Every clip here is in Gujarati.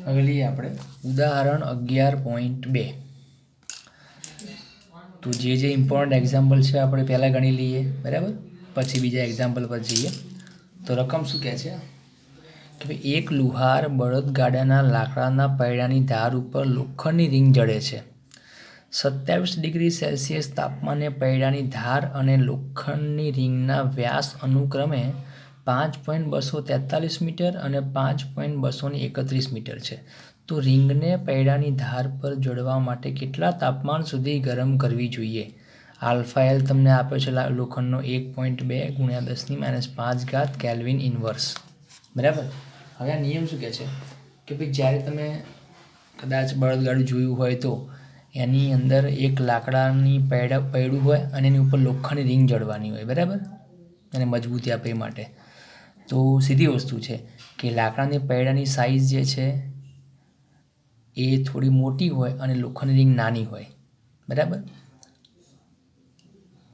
હવે લઈએ આપણે ઉદાહરણ 11.2. તો જે ઇમ્પોર્ટન્ટ એક્ઝામ્પલ છે આપણે પહેલાં ગણી લઈએ, બરાબર, પછી બીજા એક્ઝામ્પલ પર જઈએ. તો રકમ શું કહે છે કે ભાઈ એક લુહાર બળદગાડાના લાકડાના પૈડાની ધાર ઉપર લોખંડની રિંગ જડે છે. 27 ડિગ્રી સેલ્સિયસ તાપમાને પૈડાની ધાર અને લોખંડની રિંગના વ્યાસ અનુક્રમે 5.243 મીટર અને 5.231 મીટર છે. તો રિંગને પૈડાની ધાર પર જોડવા માટે કેટલા તાપમાન સુધી ગરમ કરવી જોઈએ? આલ્ફા એલ તમને આપ્યો છે લોખંડનો 1.2 × 10⁻5 કેલ્વિન ઇન્વર્સ, બરાબર. હવે આ નિયમ શું કહે છે કે ભાઈ જ્યારે તમે કદાચ બળદગાડું જોયું હોય તો એની અંદર એક લાકડાની પૈડું હોય અને એની ઉપર લોખંડની રિંગ જડવાની હોય, બરાબર, અને મજબૂતી આપે એ માટે. તો સીધી વસ્તુ છે કે લાકડાની પૈડાની સાઇઝ જે છે એ થોડી મોટી હોય અને લોખંડની રિંગ નાની હોય, બરાબર.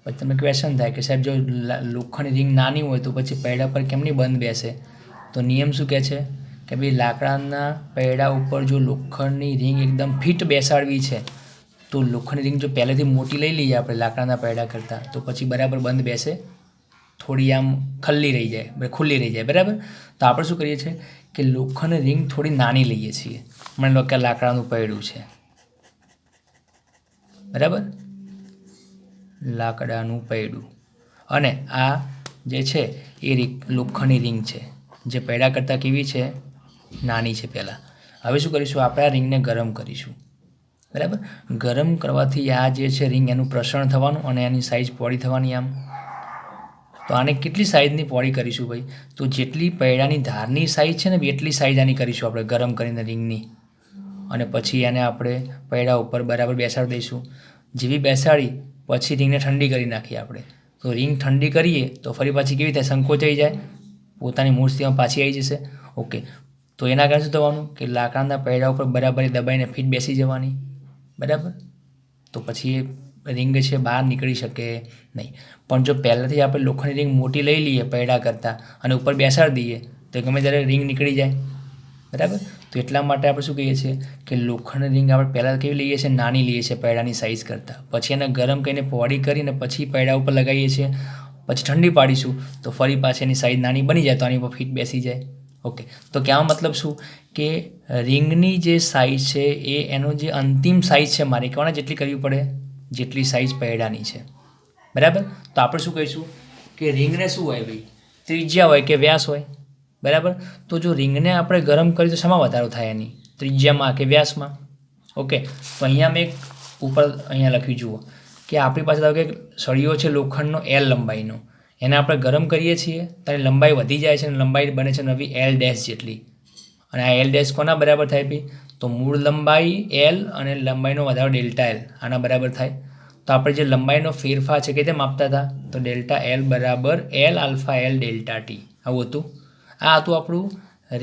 પછી તમને ક્વેશ્ચન થાય કે સાહેબ જો લોખંડની રિંગ નાની હોય તો પછી પૈડા પર કેમની બંધ બેસે? તો નિયમ શું કહે છે કે ભાઈ લાકડાના પૈડા ઉપર જો લોખંડની રિંગ એકદમ ફિટ બેસાડવી છે તો લોખંડની રિંગ જો પહેલેથી મોટી લઈ લઈએ આપણે લાકડાના પૈડા કરતાં તો પછી બરાબર બંધ બેસે, થોડી આમ ખુલ્લી રહી જાય, બરાબર. તો આપણે શું કરીએ છીએ કે લોખંડની રિંગ થોડી નાની લઈએ છીએ. માની લો કે લાકડાનું પૈડું છે, બરાબર, લાકડાનું પૈડું, અને આ જે છે એ લોખંડની રિંગ છે જે પૈડા કરતાં કેવી છે? નાની છે. પહેલાં હવે શું કરીશું? આપણે આ રિંગને ગરમ કરીશું, બરાબર. ગરમ કરવાથી આ જે છે રિંગ એનું પ્રસરણ થવાનું અને એની સાઇઝ પહોળી થવાની આમ. તો આને કેટલી સાઇઝની પહોળી કરીશું ભાઈ? તો જેટલી પૈડાની ધારની સાઇઝ છે ને એટલી સાઇઝ આની કરીશું આપણે ગરમ કરીને રિંગની, અને પછી એને આપણે પૈડા ઉપર બરાબર બેસાડી દઈશું. જેવી બેસાડી પછી રિંગને ઠંડી કરી નાખીએ આપણે. તો રિંગ ઠંડી કરીએ તો ફરી પાછી કેવી થાય? સંકોચાઈ જાય, પોતાની મૂળ સ્થિતિમાં પાછી આવી જશે. ઓકે, તો એના કારણે શું થવાનું કે લાકડાના પૈડા ઉપર બરાબર દબાઈને ફિટ બેસી જવાની, બરાબર. તો પછી રિંગ છે બહાર નીકળી શકે નહીં. પણ જો પહેલાંથી આપણે લોખંડની રિંગ મોટી લઈ લઈએ પૈડા કરતાં અને ઉપર બેસાડી દઈએ તો ગમે ત્યારે રિંગ નીકળી જાય, બરાબર. તો એટલા માટે આપણે શું કહીએ છીએ કે લોખંડની રિંગ આપણે પહેલાં કેવી લઈએ છીએ? નાની લઈએ છીએ પૈડાની સાઇઝ કરતાં. પછી એને ગરમ કરીને પહોળી કરીને પછી પૈડા ઉપર લગાવીએ છીએ. પછી ઠંડી પાડીશું તો ફરી પાછી એની સાઇઝ નાની બની જાય તો આની ઉપર ફિટ બેસી જાય. ઓકે, તો કહેવાનો મતલબ શું કે રિંગની જે સાઇઝ છે એ એનો જે અંતિમ સાઇઝ છે મારે કહેવાના જેટલી કરવી પડે જેટલી સાઇઝ પૈડાની છે, બરાબર. તો આપણે શું કહીશું કે રિંગને શું હોય ભાઈ? ત્રિજ્યા હોય કે વ્યાસ હોય, બરાબર. તો જો રિંગને આપણે ગરમ કરીએ તો શામાં વધારો થાય? એની ત્રિજ્યામાં કે વ્યાસમાં? ઓકે, તો અહીંયા મેં ઉપર અહીંયા લખ્યું જુઓ કે આપણી પાસે ધારો કે સળિયો છે લોખંડનો L લંબાઈનો, એને આપણે ગરમ કરીએ છીએ તો એની લંબાઈ વધી જાય છે અને લંબાઈ બને છે નવી L ડેશ જેટલી. અને આ L ડેશ કોના બરાબર થાય ભાઈ? તો મૂળ લંબાઈ L અને લંબાઈનો વધારો ડેલ્ટા L આના બરાબર થાય. તો આપણે જે લંબાઈનો ફેરફાર છે કે તે માપતા હતા તો ડેલ્ટા L બરાબર L alpha L delta T આવું હતું. આ હતું આપણું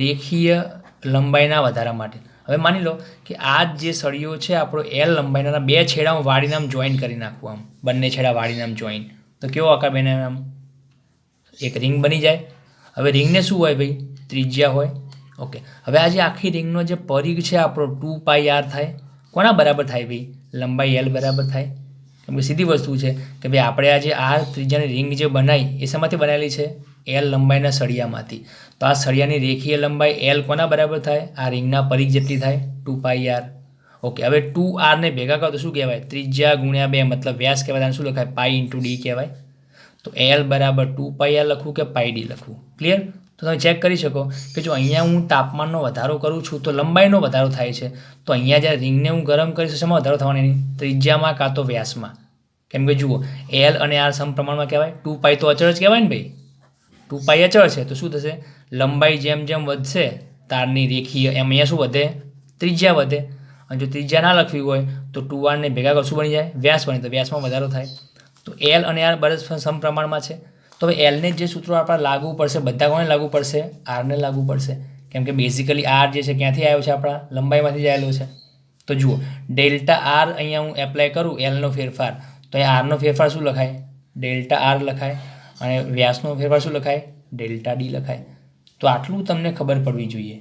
રેખીય લંબાઈના વધારા માટે. હવે માની લો કે આ જે સળિયો છે આપણો L લંબાઈના બે છેડા હું વાળીને આમ જોઈન્ટ કરી નાખું, આમ બંને છેડા વાળીને આમ જોઈન્ટ, તો કેવો આકાર બને? આમ એક રિંગ બની જાય. હવે રિંગને શું હોય ભાઈ? ત્રિજ્યા હોય. ઓકે, હવે આ જે આખી રિંગનો જે પરિઘ છે આપણો 2πr થાય. કોના બરાબર થાય ભાઈ? લંબાઈ L બરાબર થાય. કેમ કે સીધી વસ્તુ છે કે ભાઈ આપણે આ જે આ ત્રિજ્યાની રિંગ જે બનાવી એ શેમાંથી બનાવેલી છે? L લંબાઈના સળિયામાંથી. તો આ સળિયાની રેખીય લંબાઈ L કોના બરાબર થાય? આ રિંગના પરિઘ જેટલી થાય, 2πr. ઓકે, હવે 2r ને ભેગા કરો તો શું કહેવાય? ત્રિજ્યા ગુણ્યા 2 મતલબ વ્યાસ કહેવાય. આને શું લખાય? π × d કહેવાય. તો L બરાબર 2πr લખવું કે πd લખવું? ક્લિયર? તો તમે ચેક કરી શકો કે જો અહીંયા હું તાપમાનનો વધારો કરું છું તો લંબાઈનો વધારો થાય છે. તો અહીંયા જ્યારે રિંગને હું ગરમ કરીશ તો શેમાં વધારો થવાનો? એની ત્રિજ્યામાં કાં તો વ્યાસમાં. કેમ કે જુઓ L અને R સમપ્રમાણમાં કહેવાય. 2π તો અચળ જ કહેવાય ને ભાઈ, 2π અચળ છે તો શું થશે? લંબાઈ જેમ જેમ વધશે તારની રેખીય એમ અહીંયા શું વધે? ત્રિજ્યા વધે. અને જો ત્રિજ્યા ના લખવી હોય તો 2r ને ભેગા કરો શું બની જાય? વ્યાસ બને. તો વ્યાસમાં વધારો થાય. તો L અને R બરાબર સમપ્રમાણમાં છે. તો હવે Lને જે સૂત્રો આપણે લાગુ પડશે બધા કોને લાગુ પડશે? Rને લાગુ પડશે. કેમ કે બેઝિકલી R જે છે ક્યાંથી આવ્યો છે? આપણા લંબાઈમાંથી જ આવેલો છે. તો જુઓ ડેલ્ટા R અહીંયા હું એપ્લાય કરું Lનો ફેરફાર તો અહીંયા Rનો ફેરફાર શું લખાય? ડેલ્ટા R લખાય. અને વ્યાસનો ફેરફાર શું લખાય? ડેલ્ટા D લખાય. તો આટલું તમને ખબર પડવી જોઈએ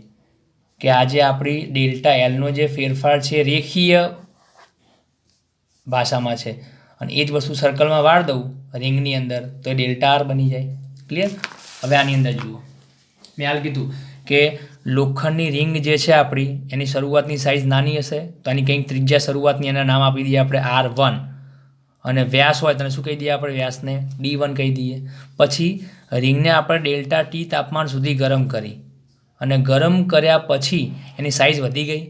કે આ જે આપણી ડેલ્ટા એલનો જે ફેરફાર છે રેખીય ભાષામાં છે અને એ જ વસ્તુ સર્કલમાં વાળ દઉં રિંગની અંદર તો એ ડેલ્ટા આર બની જાય. ક્લિયર? હવે આની અંદર જુઓ, મેં હાલ કીધું કે લોખંડની રિંગ જે છે આપણી એની શરૂઆતની સાઇઝ નાની હશે તો એની કંઈક ત્રિજ્યા શરૂઆતની એના નામ આપી દઈએ આપણે R1 અને વ્યાસ હોય તો શું કહી દઈએ આપણે વ્યાસને D1 કહી દઈએ. પછી રિંગને આપણે ડેલ્ટા ટી તાપમાન સુધી ગરમ કરી અને ગરમ કર્યા પછી એની સાઇઝ વધી ગઈ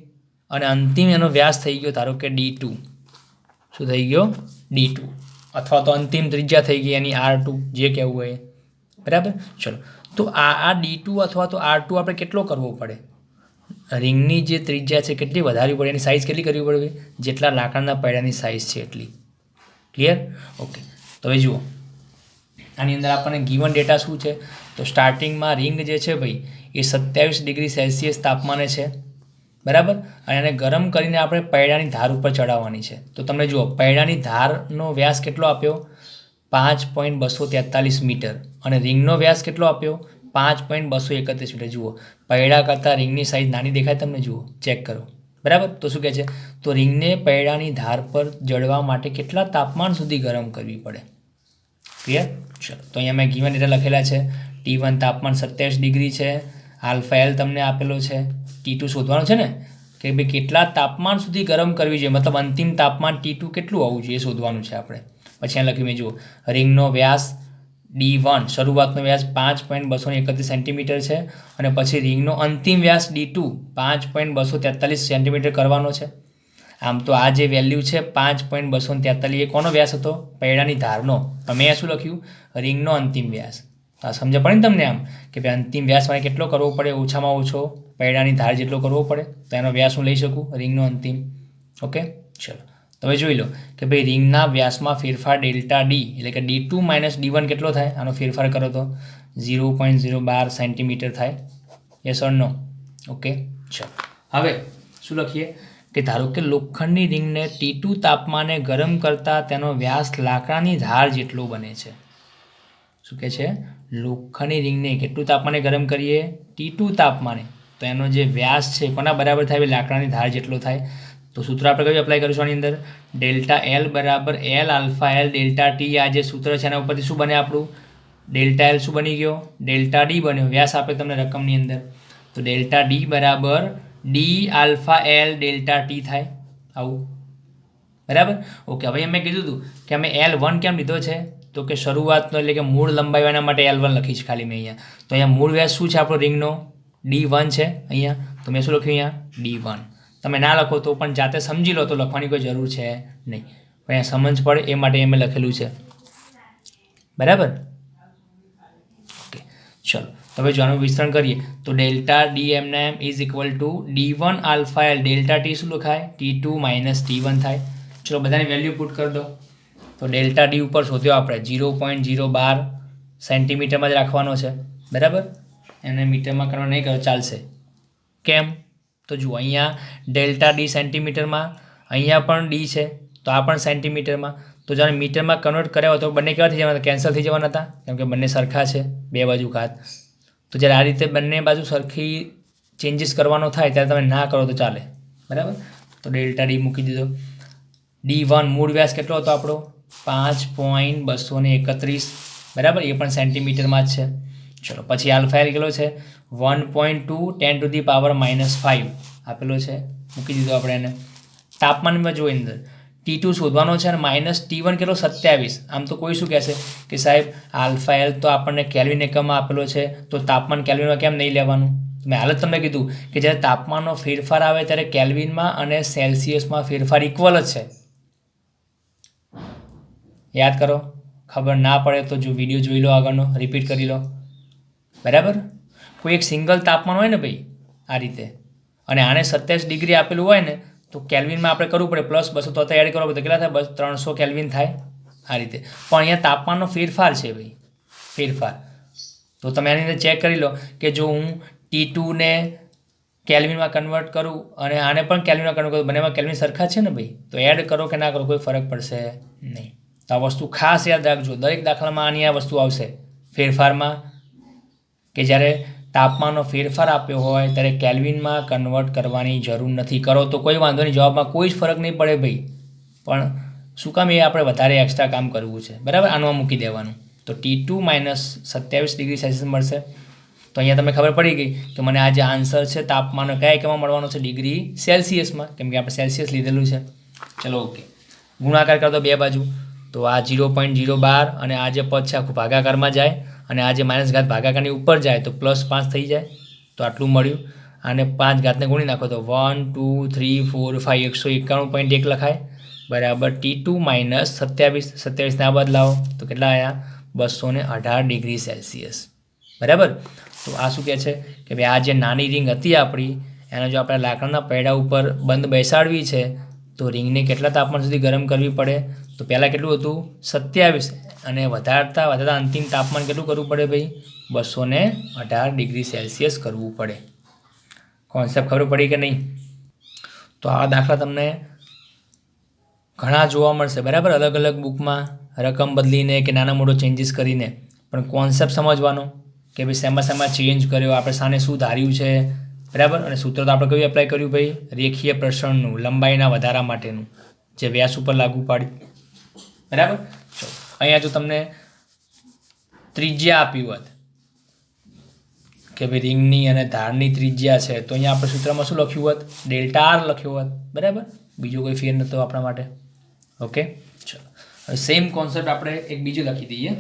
અને અંતિમ એનો વ્યાસ થઈ ગયો ધારો કે D2. શું થઈ ગયો? D2 અથવા તો અંતિમ ત્રિજ્યા થઈ ગઈ એની R2 જે કહેવું હોય. બરાબર? ચલો, તો આ D2 અથવા તો R2 આપણે કેટલો કરવો પડે? રિંગની જે ત્રિજ્યા છે કેટલી વધારવી પડે, એની સાઇઝ કેટલી કરવી પડે? જેટલા લાકડાના પૈડાની સાઇઝ છે એટલી. ક્લિયર? ઓકે. તો હવે જુઓ, આની અંદર આપણને ગિવન ડેટા શું છે? તો સ્ટાર્ટિંગમાં રિંગ જે છે ભાઈ એ 27 ડિગ્રી સેલ્સિયસ તાપમાને છે. બરાબર? અને એને ગરમ કરીને આપણે પૈડાની ધાર ઉપર ચડાવવાની છે. તો તમને જુઓ, પૈડાની ધારનો વ્યાસ કેટલો આપ્યો? 5.243 મીટર અને રિંગનો વ્યાસ કેટલો આપ્યો? 5.231 મીટર. જુઓ, પૈડા કરતાં રિંગની સાઇઝ નાની દેખાય તમને? જુઓ, ચેક કરો. બરાબર? તો શું કહે છે? તો રિંગને પૈડાની ધાર પર જળવા માટે કેટલા તાપમાન સુધી ગરમ કરવી પડે? ક્લિયર? ચલો, તો અહીંયા મેં ગિવન ડેટા લખેલા છે. T1 તાપમાન 27 ડિગ્રી છે. આલ્ફા એલ તમને આપેલો છે. T2 શોધવાનું છે ને કે ભાઈ કેટલા તાપમાન સુધી ગરમ કરવી જોઈએ, મતલબ અંતિમ તાપમાન T2 કેટલું આવવું જોઈએ એ શોધવાનું છે આપણે. પછી અહીંયા લખ્યું મેં જુઓ, રિંગનો વ્યાસ D1 શરૂઆતનો વ્યાસ 5.231 સેન્ટીમીટર છે અને પછી રિંગનો અંતિમ વ્યાસ D2 5.243 સેન્ટીમીટર કરવાનો છે. આમ તો આ જે વેલ્યુ છે 5.243 એ કોનો વ્યાસ હતો? પૈડાની ધારનો. પણ મેં શું લખ્યું? રિંગનો અંતિમ વ્યાસ. સમજ પડે ને તમને? આમ કે ભાઈ અંતિમ વ્યાસ મારે કેટલો કરવો પડે? ઓછામાં ઓછો પૈડાની ધાર જેટલો કરવો પડે તો એનો વ્યાસ હું લઈ શકું રિંગનો અંતિમ. ઓકે, ચલો, હવે જોઈ લો કે ભાઈ રિંગના વ્યાસમાં ફેરફાર ડેલ્ટા ડી એટલે કે D2 - D1 કેટલો થાય? આનો ફેરફાર કરો તો 0.012 સેન્ટીમીટર થાય. Yes or no? ઓકે, ચલો, હવે શું લખીએ કે ધારો કે લોખંડની રિંગને T2 તાપમાને ગરમ કરતાં તેનો વ્યાસ લાકડાની ધાર જેટલો બને છે. શું કહે છે? લોખંડની રિંગને કેટલું તાપમાને ગરમ કરીએ? T2 તાપમાને. તો એનો જે વ્યાસ છે કોના બરાબર થાય? લાકડાની ધાર જેટલો થાય. તો સૂત્ર આપણે કયું એપ્લાય કરીશું આની અંદર? ડેલ્ટા એલ બરાબર L alpha L delta T. આ જે સૂત્ર છે એના ઉપરથી શું બને આપણું? ડેલ્ટા એલ શું બની ગયો? ડેલ્ટા ડી બન્યો. વ્યાસ આપે તમને રકમની અંદર. તો ડેલ્ટા ડી બરાબર D alpha L delta T થાય. આવું. બરાબર? ઓકે, હવે મેં કીધું હતું કે અમે L1 કેમ લીધો છે? તો કે શરૂઆતનો એટલે કે મૂળ લંબાઈ એના માટે L1 લખીશ ખાલી મેં અહીંયા. તો અહીંયા મૂળ વ્યાસ શું છે આપણો રિંગનો? D1 છે અહીંયા. તો મેં શું લખ્યું અહીંયા? D1. તમે ના લખો તો પણ જાતે સમજી લો તો લખવાની કોઈ જરૂર છે નહીં. પણ અહીંયા સમજ પડે એ માટે મેં લખેલું છે. બરાબર? ઓકે, ચલો, હવે જો આનું વિસ્તરણ કરીએ તો ડેલ્ટા ડી એમના m is equal to D1 alpha L delta T શું લખાય? T2 - T1 થાય. ચલો, બધાની વેલ્યુ પુટ કરી દો. તો ડેલ્ટા ડી ઉપર શોધ્યો આપણે 0.012 સેન્ટીમીટરમાં જ રાખવાનો છે. બરાબર? એને મીટરમાં કરવા નહીં કરો ચાલશે. કેમ? તો જુઓ, અહીંયા ડેલ્ટા ડી સેન્ટીમીટરમાં, અહીંયા પણ ડી છે તો આ પણ સેન્ટીમીટરમાં. તો જ્યારે મીટરમાં કન્વર્ટ કર્યા હોય તો બંને કેવા થઈ જવાના? કેન્સલ થઈ જવાના હતા કેમ કે બંને સરખા છે, બે બાજુ ઘાત. તો જ્યારે આ રીતે બંને બાજુ સરખી ચેન્જીસ કરવાનો થાય ત્યારે તમે ના કરો તો ચાલે. બરાબર? તો ડેલ્ટા ડી મૂકી દીધો. D1 મૂળ વ્યાસ કેટલો હતો આપણો? 5.231. બરાબર? એ પણ સેન્ટીમીટરમાં જ છે. ચલો, પછી આલ્ફા એલ કેટલો છે? 1.2 10⁻⁻5 આપેલો છે. મૂકી દીધો આપણે એને. તાપમાનમાં જો અંદર T2 શોધવાનો છે અને -T1 કેટલો? 27. આમ તો કોઈ શું કહેશે કે સાહેબ આલ્ફા એલ તો આપણને કેલ્વિન એકમમાં આપેલો છે તો તાપમાન કેલ્વિનમાં કેમ નહીં લેવાનું? મેં હાલ જ તમને કીધું કે જ્યારે તાપમાનનો ફેરફાર આવે ત્યારે કેલ્વિનમાં અને સેલ્સિયસમાં ફેરફાર ઇક્વલ જ છે. યાદ કરો. ખબર ના પડે તો જો વિડીયો જોઈ લો, આગળનો રિપીટ કરી લો. બરાબર? કોઈ એક સિંગલ તાપમાન હોય ને ભાઈ આ રીતે અને આને 27 ડિગ્રી આપેલું હોય ને તો કેલ્વિનમાં આપણે કરવું પડે +200 એડ કરો તો કેટલા થાય? બસ 300 કેલ્વિન થાય આ રીતે. પણ અહીંયા તાપમાનનો ફેરફાર છે ભાઈ, ફેરફાર. તો તમે આની અંદર ચેક કરી લો કે જો હું T2 ને કેલ્વિનમાં કન્વર્ટ કરું અને આને પણ કેલ્વિનમાં કન્વર્ટ કરું, બંનેમાં કેલ્વિન સરખા છે ને ભાઈ, તો એડ કરો કે ના કરો કોઈ ફરક પડશે નહીં. તો આ વસ્તુ ખાસ યાદ રાખજો. દરેક દાખલામાં આની આ વસ્તુ આવશે ફેરફારમાં કે જ્યારે તાપમાનનો ફેરફાર આપ્યો હોય ત્યારે કેલ્વિનમાં કન્વર્ટ કરવાની જરૂર નથી. કરો તો કોઈ વાંધો નહીં, જવાબમાં કોઈ જ ફરક નહીં પડે ભાઈ, પણ શું કામ એ આપણે વધારે એક્સ્ટ્રા કામ કરવું છે, બરાબર. આનમાં મૂકી દેવાનું તો T2 - 27 ડિગ્રી સેલ્સિયસ મળશે. તો અહીંયા તમને ખબર પડી ગઈ કે મને આ જે આન્સર છે તાપમાન કયા એકમમાં મળવાનો છે, ડિગ્રી સેલ્સિયસમાં, કેમ કે આપણે સેલ્સિયસ લીધેલું છે. ચલો ઓકે, ગુણાકાર કરતો બે બાજુ તો આ 0.012 અને આ જે પદ છે આખું ભાગાકારમાં જાય અને આ જે માઇનસ ઘાત ભાગાકારની ઉપર જાય તો +5 થઈ જાય. તો આટલું મળ્યું. અને 5 ઘાતને ગુણી નાખો તો 1 2 3 4 5 191.1 લખાય બરાબર. T2 - 27, 27ને આ બાદ લાવો તો કેટલા આવ્યા? 218 ડિગ્રી સેલ્સિયસ, બરાબર. તો આ શું કહે છે કે ભાઈ આ જે નાની રિંગ હતી આપણી, એને જો આપણે લાકડાના પૈડા ઉપર બંધ બેસાડવી છે તો રિંગને કેટલા તાપમાન સુધી ગરમ કરવી પડે? તો પહેલાં કેટલું હતું? 27, અને વધારતા અંતિમ તાપમાન કેટલું કરવું પડે ભાઈ? 218 ડિગ્રી સેલ્સિયસ કરવું પડે. કોન્સેપ્ટ ખબર પડી કે નહીં? તો આ દાખલા તમને ઘણા જોવા મળશે, બરાબર, અલગ અલગ બુકમાં, રકમ બદલીને કે નાના મોટો ચેન્જીસ કરીને, પણ કોન્સેપ્ટ સમજવાનો કે ભાઈ શેમાં ચેન્જ કર્યો, આપણે સામે શું ધાર્યું છે, બરાબર. અને સૂત્ર તો આપણે કયું એપ્લાય કર્યું ભાઈ? રેખીય પ્રસરણનું, લંબાઈના વધારા માટેનું, જે વ્યાસ ઉપર લાગુ પાડ્યું, બરાબર. ચલો અહીંયા જો તમને ત્રિજ્યા આપી હોત કે ભાઈ રિંગની અને ધારની ત્રિજ્યા છે તો અહીંયા આપણે સૂત્રમાં શું લખ્યું હોત? ΔR લખ્યું હોત, બરાબર. બીજો કોઈ ફેર નહોતો આપણા માટે. ઓકે, ચલો હવે સેમ કોન્સેપ્ટ આપણે એક બીજું લખી દઈએ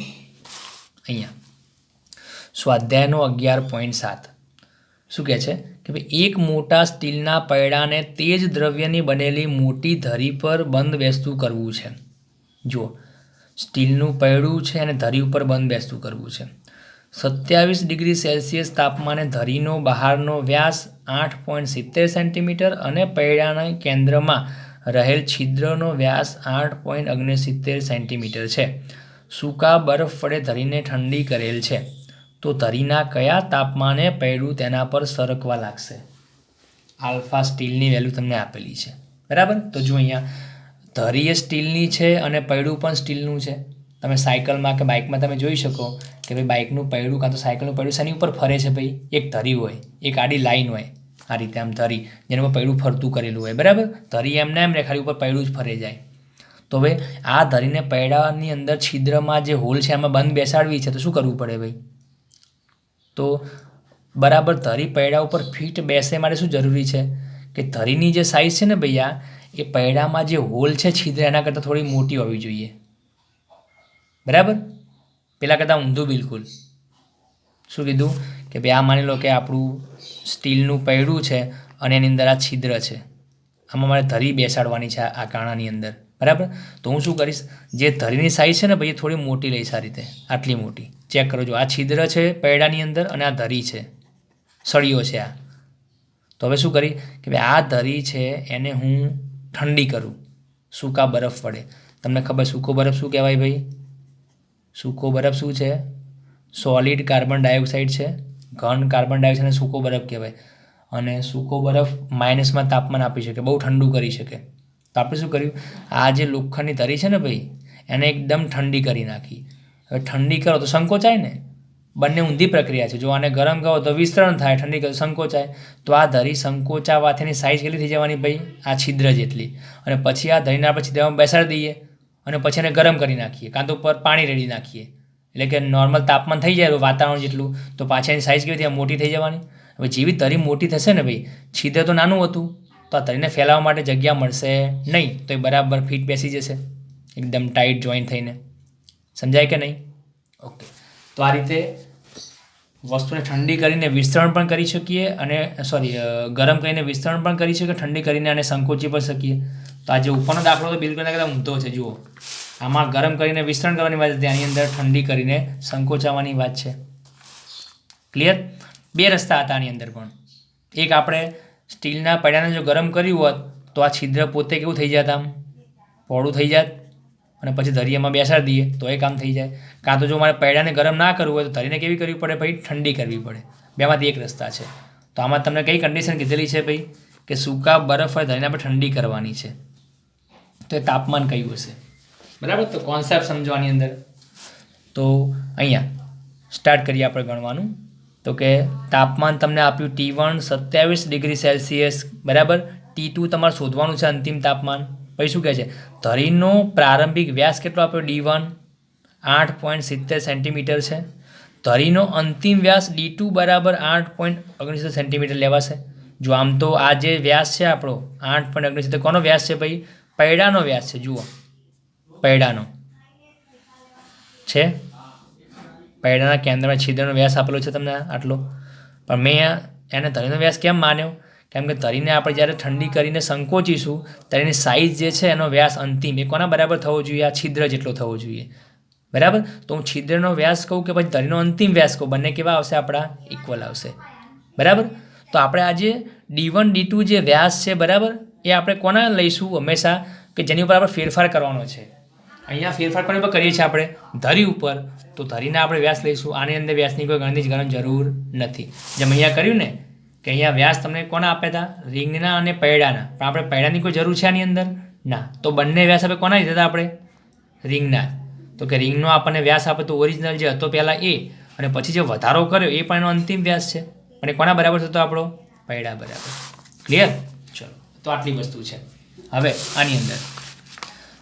અહીંયા. સ્વાધ્યાયનો 11.7 શું કહે છે કે ભાઈ એક મોટા સ્ટીલના પૈડાને તેજ દ્રવ્યની બનેલી મોટી ધરી પર બંધ બેસતું કરવું છે. જુઓ, સ્ટીલનું પૈડું છે અને ધરી ઉપર બંધ બેસતું કરવું છે. 27 ડિગ્રી સેલ્સિયસ તાપમાને ધરીનો બહારનો વ્યાસ 8.70 સેન્ટીમીટર અને પૈડાના કેન્દ્રમાં રહેલ છિદ્રનો વ્યાસ 8.69 સેન્ટીમીટર છે. સૂકા બરફ વડે ધરીને ઠંડી કરેલ છે. તો ધરીના કયા તાપમાને પૈડું તેના પર સરકવા લાગશે? આલ્ફા સ્ટીલની વેલ્યુ તમને આપેલી છે, બરાબર. તો જો અહીંયા ધરી એ સ્ટીલની છે અને પૈડું પણ સ્ટીલનું છે. તમે સાયકલમાં કે બાઇકમાં તમે જોઈ શકો કે ભાઈ બાઇકનું પૈડું કાં તો સાયકલનું પૈડું શેની ઉપર ફરે છે ભાઈ? એક ધરી હોય, એક આડી લાઈન હોય, આ રીતે આમ ધરી જેના ઉપર પૈડું ફરતું કરેલું હોય, બરાબર. ધરી એમને એમ રે, ખાલી ઉપર પૈડું જ ફરે જાય. તો હવે આ ધરીને પૈડાની અંદર છિદ્રમાં જે હોલ છે એમાં બંધ બેસાડવી છે તો શું કરવું પડે ભાઈ? તો બરાબર ધરી પૈડા ઉપર ફિટ બેસે માટે શું જરૂરી છે કે ધરીની જે સાઇઝ છે ને ભૈયા, એ પૈડામાં જે હોલ છે છિદ્ર એના કરતાં થોડી મોટી હોવી જોઈએ, બરાબર. પેલા કરતાં ઊંધું બિલકુલ. શું કીધું કે ભાઈ આ માની લો કે આપણું સ્ટીલનું પૈડું છે અને એની અંદર આ છિદ્ર છે, આમાં મારે ધરી બેસાડવાની છે આ કાણાની અંદર, બરાબર. તો હું શું કરીશ, જે ધરીની સાઇઝ છે ને ભાઈ એ થોડી મોટી લઈશ, આ રીતે આટલી મોટી. ચેક કરો, જો આ છિદ્ર છે પૈડાની અંદર અને આ ધરી છે, સળીઓ છે આ. તો હવે શું કરી કે ભાઈ આ ધરી છે એને હું ઠંડી કરું સૂકા બરફ વડે. તમને ખબર સૂકો બરફ શું કહેવાય ભાઈ? સૂકો બરફ શું છે? સોલિડ કાર્બન ડાયોક્સાઇડ છે, ઘન કાર્બન ડાયોક્સાઇડને સૂકો બરફ કહેવાય. અને સૂકો બરફ માઇનસમાં તાપમાન આપી શકે, બહુ ઠંડુ કરી શકે. તો આપણે શું કર્યું, આ જે લોખંડની ધરી છે ને ભાઈ એને એકદમ ઠંડી કરી નાખી. હવે ઠંડી કરો તો સંકોચાય ને, બંને ઊંધી પ્રક્રિયા છે. જો આને ગરમ કરો તો વિસ્તરણ થાય, ઠંડી કરો તો સંકોચાય. તો આ ધરી સંકોચાવાથી એની સાઇઝ કેટલી થઈ જવાની ભાઈ? આ છિદ્ર જેટલી. અને પછી આ ધરીને આપણે છિદ્રમાં બેસાડી દઈએ અને પછી એને ગરમ કરી નાખીએ, કાં તો ઉપર પાણી રેડી નાખીએ, એટલે કે નોર્મલ તાપમાન થઈ જાય વાતાવરણ જેટલું, તો પાછી એની સાઇઝ કેવી થાય? મોટી થઈ જવાની. હવે જેવી ધરી મોટી થશે ને ભાઈ, છિદ્ર તો નાનું હતું તો આ ધરીને ફેલાવવા માટે જગ્યા મળશે નહીં, તો એ બરાબર ફિટ બેસી જશે એકદમ ટાઈટ જોઈન્ટ થઈને. સમજાય કે નહીં? ઓકે. તો આ રીતે વસ્તુને ઠંડી કરીને વિસ્તરણ પણ કરી શકીએ અને ગરમ કરીને વિસ્તરણ પણ કરી શકીએ, ઠંડી કરીને અને સંકોચી પણ શકીએ. તો આ જે ઉપરનો દાખલો તો બિલકુલ ઊંધો છે. જુઓ, આમાં ગરમ કરીને વિસ્તરણ કરવાની વાત છે, આની અંદર ઠંડી કરીને સંકોચાવાની વાત છે. ક્લિયર? બે રસ્તા હતા આની અંદર પણ. એક આપણે સ્ટીલના પૈડાને જો ગરમ કર્યું હોત તો આ છિદ્ર પોતે કેવું થઈ જાત? આમ પહોળું થઈ જાત અને પછી ધરીમાં બેસાડી દઈએ તો એ કામ થઈ જાય. કાં તો જો મારે પૈડાને ગરમ ના કરવું હોય તો ધરીને કેવી કરવી પડે ભાઈ? ઠંડી કરવી પડે. બેમાંથી એક રસ્તા છે. તો આમાં તમને કઈ કન્ડિશન કીધેલી છે ભાઈ? કે સૂકા બરફ હોય ધરીને આપણે ઠંડી કરવાની છે, તો એ તાપમાન કયું હશે? બરાબર. તો કોન્સેપ્ટ સમજવાની અંદર તો અહીંયા સ્ટાર્ટ કરીએ આપણે ગણવાનું. તો કે તાપમાન તમને આપ્યું T1 27 ડિગ્રી સેલ્સિયસ, બરાબર. T2 તમારે શોધવાનું છે અંતિમ તાપમાન. પછી શું કહે છે, ધરીનો પ્રારંભિક વ્યાસ કેટલો આપ્યો D1 8.70 સેન્ટીમીટર છે. ધરીનો અંતિમ વ્યાસ D2 બરાબર 8.69 સેન્ટીમીટર લેવાશે. જો આમ તો આ જે વ્યાસ છે આપણો 8.69 કોનો વ્યાસ છે ભાઈ? પૈડાનો વ્યાસ છે. જુઓ, પૈડાનો છે, પૈડાના કેન્દ્રમાં છિદ્રનો વ્યાસ આપેલો છે તમને આટલો. પણ મેં એને ધરીનો વ્યાસ કેમ માન્યો? કેમ કે ધરીને આપણે જ્યારે ઠંડી કરીને સંકોચીશું ત્યારે એની સાઇઝ જે છે એનો વ્યાસ અંતિમ એ કોના બરાબર થવો જોઈએ? આ છિદ્ર જેટલો થવો જોઈએ, બરાબર. તો હું છિદ્રનો વ્યાસ કહું કે પછી ધરીનો અંતિમ વ્યાસ કહું, બંને કેવા આવશે? આપણા ઇક્વલ આવશે, બરાબર. તો આપણે આજે D1 D2 જે વ્યાસ છે, બરાબર, એ આપણે કોના લઈશું હંમેશા? કે જેની ઉપર આપણે ફેરફાર કરવાનો છે. અહીંયા ફેરફાર કોની ઉપર કરીએ છીએ આપણે? ધરી ઉપર. તો ધરીને આપણે વ્યાસ લઈશું. આની અંદર વ્યાસની કોઈ ગણતરી કરવાની જરૂર નથી. જેમ અહીંયા કર્યું ને કે અહીંયા વ્યાસ તમને કોના આપ્યા હતા? રીંગના અને પૈડાના. પણ આપણે પૈડાની કોઈ જરૂર છે આની અંદર? ના. તો બંને વ્યાસ આપણે કોના લીધા હતા? આપણે રીંગના. તો કે રીંગનો આપણને વ્યાસ આપે તો ઓરિજિનલ જે હતો પહેલાં એ, અને પછી જે વધારો કર્યો એ પણ એનો અંતિમ વ્યાસ છે. અને કોના બરાબર થતો? આપણો પૈડા બરાબર. ક્લિયર? ચલો, તો આટલી વસ્તુ છે. હવે આની અંદર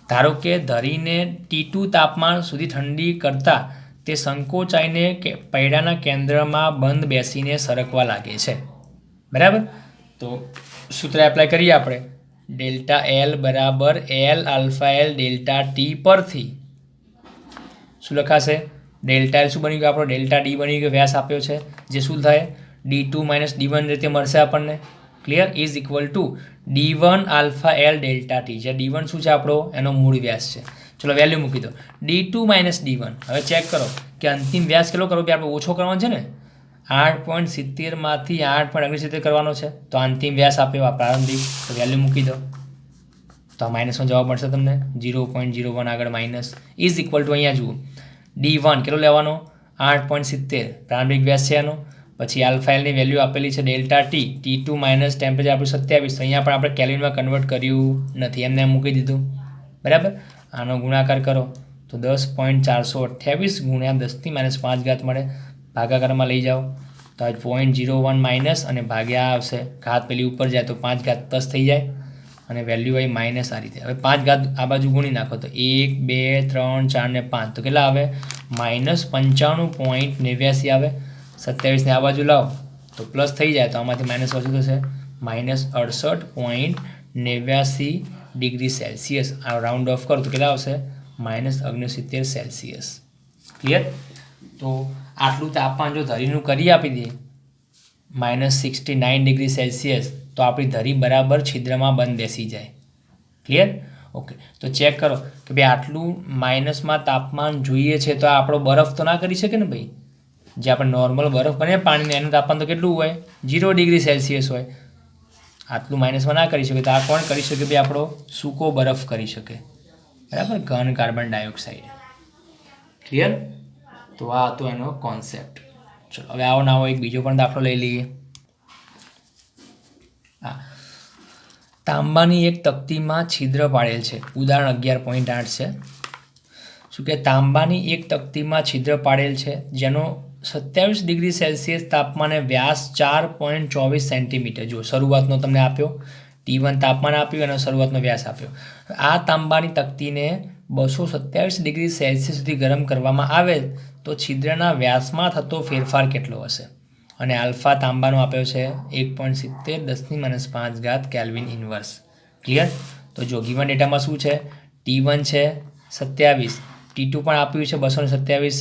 ધારો કે ધરીને T2 તાપમાન સુધી ઠંડી કરતાં તે સંકોચાઈને કે પૈડાના કેન્દ્રમાં બંધ બેસીને સરકવા લાગે છે, બરાબર. તો સૂત્ર એપ્લાય કરીએ આપણે. ડેલ્ટા L બરાબર L alpha L delta T પરથી શું લખાશે? ડેલ્ટા L શું બની ગયું? આપણો ડેલ્ટા D બની ગયો, વ્યાસ આપ્યો છે, જે શું થાય? D2 - D1 રીતે મળશે આપણને. Clear? Is equal to D1 alpha L delta T. જે D1 શું છે આપણો? એનો મૂળ વ્યાસ છે. ચલો વેલ્યુ મૂકી દો. D2 - D1. હવે ચેક કરો કે અંતિમ વ્યાસ કેટલો કરો કે આપણે ઓછો કરવાનો છે ને? 8.70 માંથી 8.69 કરવાનો છે. તો અંતિમ વ્યાસ આપ્યો આ પ્રારંભિક, તો વેલ્યુ મૂકી દો. તો આ માઇનસનો જવાબ મળશે તમને. 0.01 આગળ માઇનસ ઇઝ ઇક્વલ ટુ અહીંયા જુઓ D1 કેટલો લેવાનો? 8.70 પ્રારંભિક વ્યાસ છે એનો. પછી આલ્ફા એલની વેલ્યુ આપેલી છે delta T. T2 minus temperature આપણું 27. તો અહીંયા પણ આપણે કેલ્વિનમાં કન્વર્ટ કર્યું નથી, એમને એમ મૂકી દીધું, બરાબર. આનો ગુણાકાર કરો તો 10.428 ગુણ્યા 10⁻5 મળે. ભાગાકારમાં લઈ જાઓ તો આ 0.01 માઇનસ અને ભાગ્યા આવશે. ઘાત પેલી ઉપર જાય તો 5 ઘાત પ્લસ થઈ જાય અને વેલ્યુ આવી માઇનસ આ રીતે. હવે 5 ઘાત આ બાજુ ગુણી નાખો તો 1 2 3 4 ને 5 તો કેટલા આવે? -95.89 આવે. 27 ને આ બાજુ લાવો તો પ્લસ થઈ જાય, તો આમાંથી માઇનસ ઓછું થશે. -68.89 ડિગ્રી સેલ્સિયસ. આ રાઉન્ડ ઓફ કરો તો કેટલા આવશે? -69 સેલ્સિયસ. ક્લિયર? તો આટલું તાપમાન જો ધરીનું કરી આપી દે -69 ડિગ્રી સેલ્સિયસ, તો આપણી ધરી બરાબર છિદ્રમાં બંધ બેસી જાય. ક્લિયર? ઓકે. તો ચેક કરો કે ભાઈ આટલું માઇનસમાં તાપમાન જોઈએ છે, તો આપણો બરફ તો ના કરી શકે ને ભાઈ? જે આપણે નોર્મલ બરફ બને પાણીને એનું તાપમાન તો કેટલું હોય? 0 ડિગ્રી સેલ્સિયસ હોય. આટલું માઇનસમાં ના કરી શકે, તો આ કોણ કરી શકે? ભાઈ આપણો સૂકો બરફ કરી શકે, બરાબર, ઘન કાર્બન ડાયોક્સાઇડ. ક્લિયર? તો આ હતો એનો કોન્સેપ્ટ. ચલો હવે આવો ના એક બીજો પણ દાખલો લઈ લઈએ. હા, તાંબાની એક તકતીમાં છિદ્ર પાડેલ છે. ઉદાહરણ 11.8 છે. શું કે તાંબાની એક તકતીમાં છિદ્ર પાડેલ છે જેનો 27 ડિગ્રી સેલ્સિયસ તાપમાને વ્યાસ 4.24 સેન્ટીમીટર. જો શરૂઆતનો તમને આપ્યો T1 તાપમાન આપ્યું અને શરૂઆતનો વ્યાસ આપ્યો. આ તાંબાની તકતીને 227 ડિગ્રી સેલ્સિયસ સુધી ગરમ કરવામાં આવે તો છિદ્રના વ્યાસમાં થતો ફેરફાર કેટલો હશે? અને આલ્ફા તાંબાનો આપ્યો છે 1.70 10⁻5 કેલ્વિન ઇન્વર્સ. ક્લિયર? તો જો ગિવન ડેટામાં શું છે? T1 છે 27, T2 પણ આપ્યું છે 227,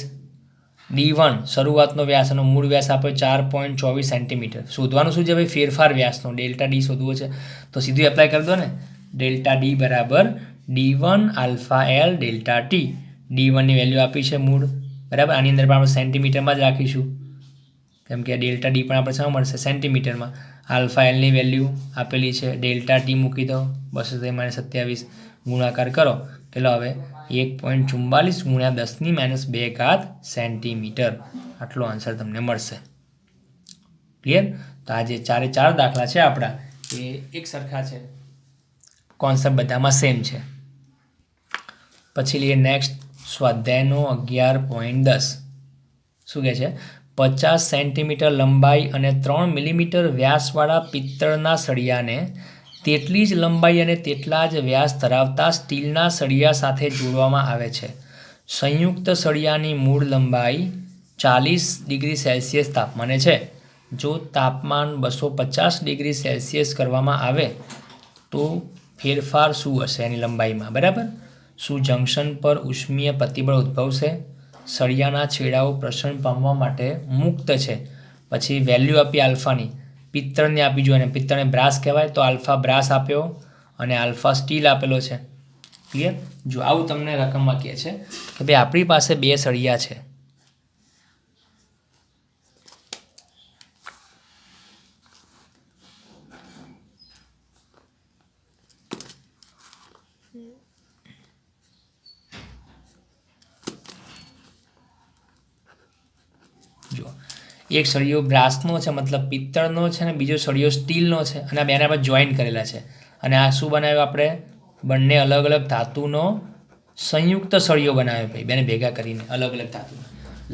D1 શરૂઆતનો વ્યાસ અને મૂળ વ્યાસ આપ્યો 4.24 સેન્ટીમીટર. શોધવાનું શું છે ભાઈ? ફેરફાર વ્યાસનો ડેલ્ટા D શોધવો છે. તો સીધું એપ્લાય કરી દો ને. ડેલ્ટા D બરાબર D1 alpha L delta T. D1ની વેલ્યુ આપી છે મૂળ, બરાબર. આની અંદર પણ આપણે સેન્ટીમીટરમાં જ રાખીશું કેમ કે ડેલ્ટા D પણ આપણે શું મળશે? સેન્ટીમીટરમાં. આલ્ફા એલની વેલ્યુ આપેલી છે, ડેલ્ટા T મૂકી દો 227 ગુણાકાર કરો કેટલો હવે? 1.44 ગુણ્યા 10⁻2 સેન્ટીમીટર. આટલો આન્સર તમને મળશે. ક્લિયર? તો આ જે 4 દાખલા છે આપણા એ એક સરખા છે, કોન્સેપ્ટ બધામાં સેમ છે. પછી લઈએ નેક્સ્ટ સ્વાધ્યાયનો 11.10. શું કહે છે? 50 સેન્ટીમીટર લંબાઈ અને 3 મિલીમીટર વ્યાસવાળા પિત્તળના સળિયાને તેટલી જ લંબાઈ અને તેટલા જ વ્યાસ ધરાવતા સ્ટીલના સળિયા સાથે જોડવામાં આવે છે. સંયુક્ત સળિયાની મૂળ લંબાઈ 40 ડિગ્રી સેલ્સિયસ તાપમાને છે. જો તાપમાન 250 ડિગ્રી સેલ્સિયસ કરવામાં આવે તો ફેરફાર શું હશે એની લંબાઈમાં? બરાબર. શું જંકશન પર ઉષ્મીય પ્રતિબળ ઉદ્ભવશે? સળિયાના છેડાઓ પ્રસરણ પામવા માટે મુક્ત છે. પછી વેલ્યુ આપી આલ્ફાની, પિત્તળને આપી જોઈએ, અને પિત્તળને બ્રાસ કહેવાય તો આલ્ફા બ્રાસ આપ્યો અને આલ્ફા સ્ટીલ આપેલો છે. ક્લિયર? જો આવું તમને રકમમાં કહે છે કે ભાઈ આપણી પાસે 2 સળિયા છે. જો એક સળિયો બ્રાસનો છે, મતલબ પિત્તળનો છે, અને બીજો સળિયો સ્ટીલનો છે, અને આ બેને આપણે જોઈન કરેલા છે. અને આ શું બનાવ્યું આપણે? બંને અલગ અલગ ધાતુનો સંયુક્ત સળિયો બનાવ્યો ભાઈ, બેને ભેગા કરીને અલગ અલગ ધાતુ.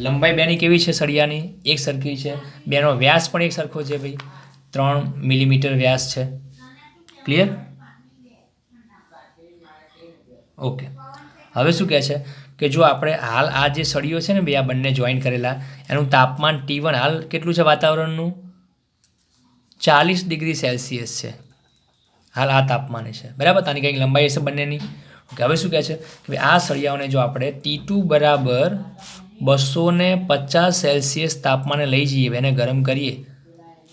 લંબાઈ બેની કેવી છે? સળિયાની એક સરખી છે. બેનો વ્યાસ પણ એક સરખો છે ભાઈ, 3 મિલીમીટર વ્યાસ છે. ક્લિયર? ઓકે. હવે શું કહે છે કે જો આપણે હાલ આ જે સળિયો છે ને ભાઈ, આ બંને જોઈન કરેલા, એનું તાપમાન T1 હાલ કેટલું છે વાતાવરણનું? 40 ડિગ્રી સેલ્સિયસ છે હાલ આ તાપમાને છે. બરાબર. તાની કંઈક લંબાઈ હશે બંનેની. ઓકે. હવે શું કહે છે કે આ સળિયાઓને જો આપણે T2 બરાબર 250 સેલ્સિયસ તાપમાને લઈ જઈએ, એને ગરમ કરીએ,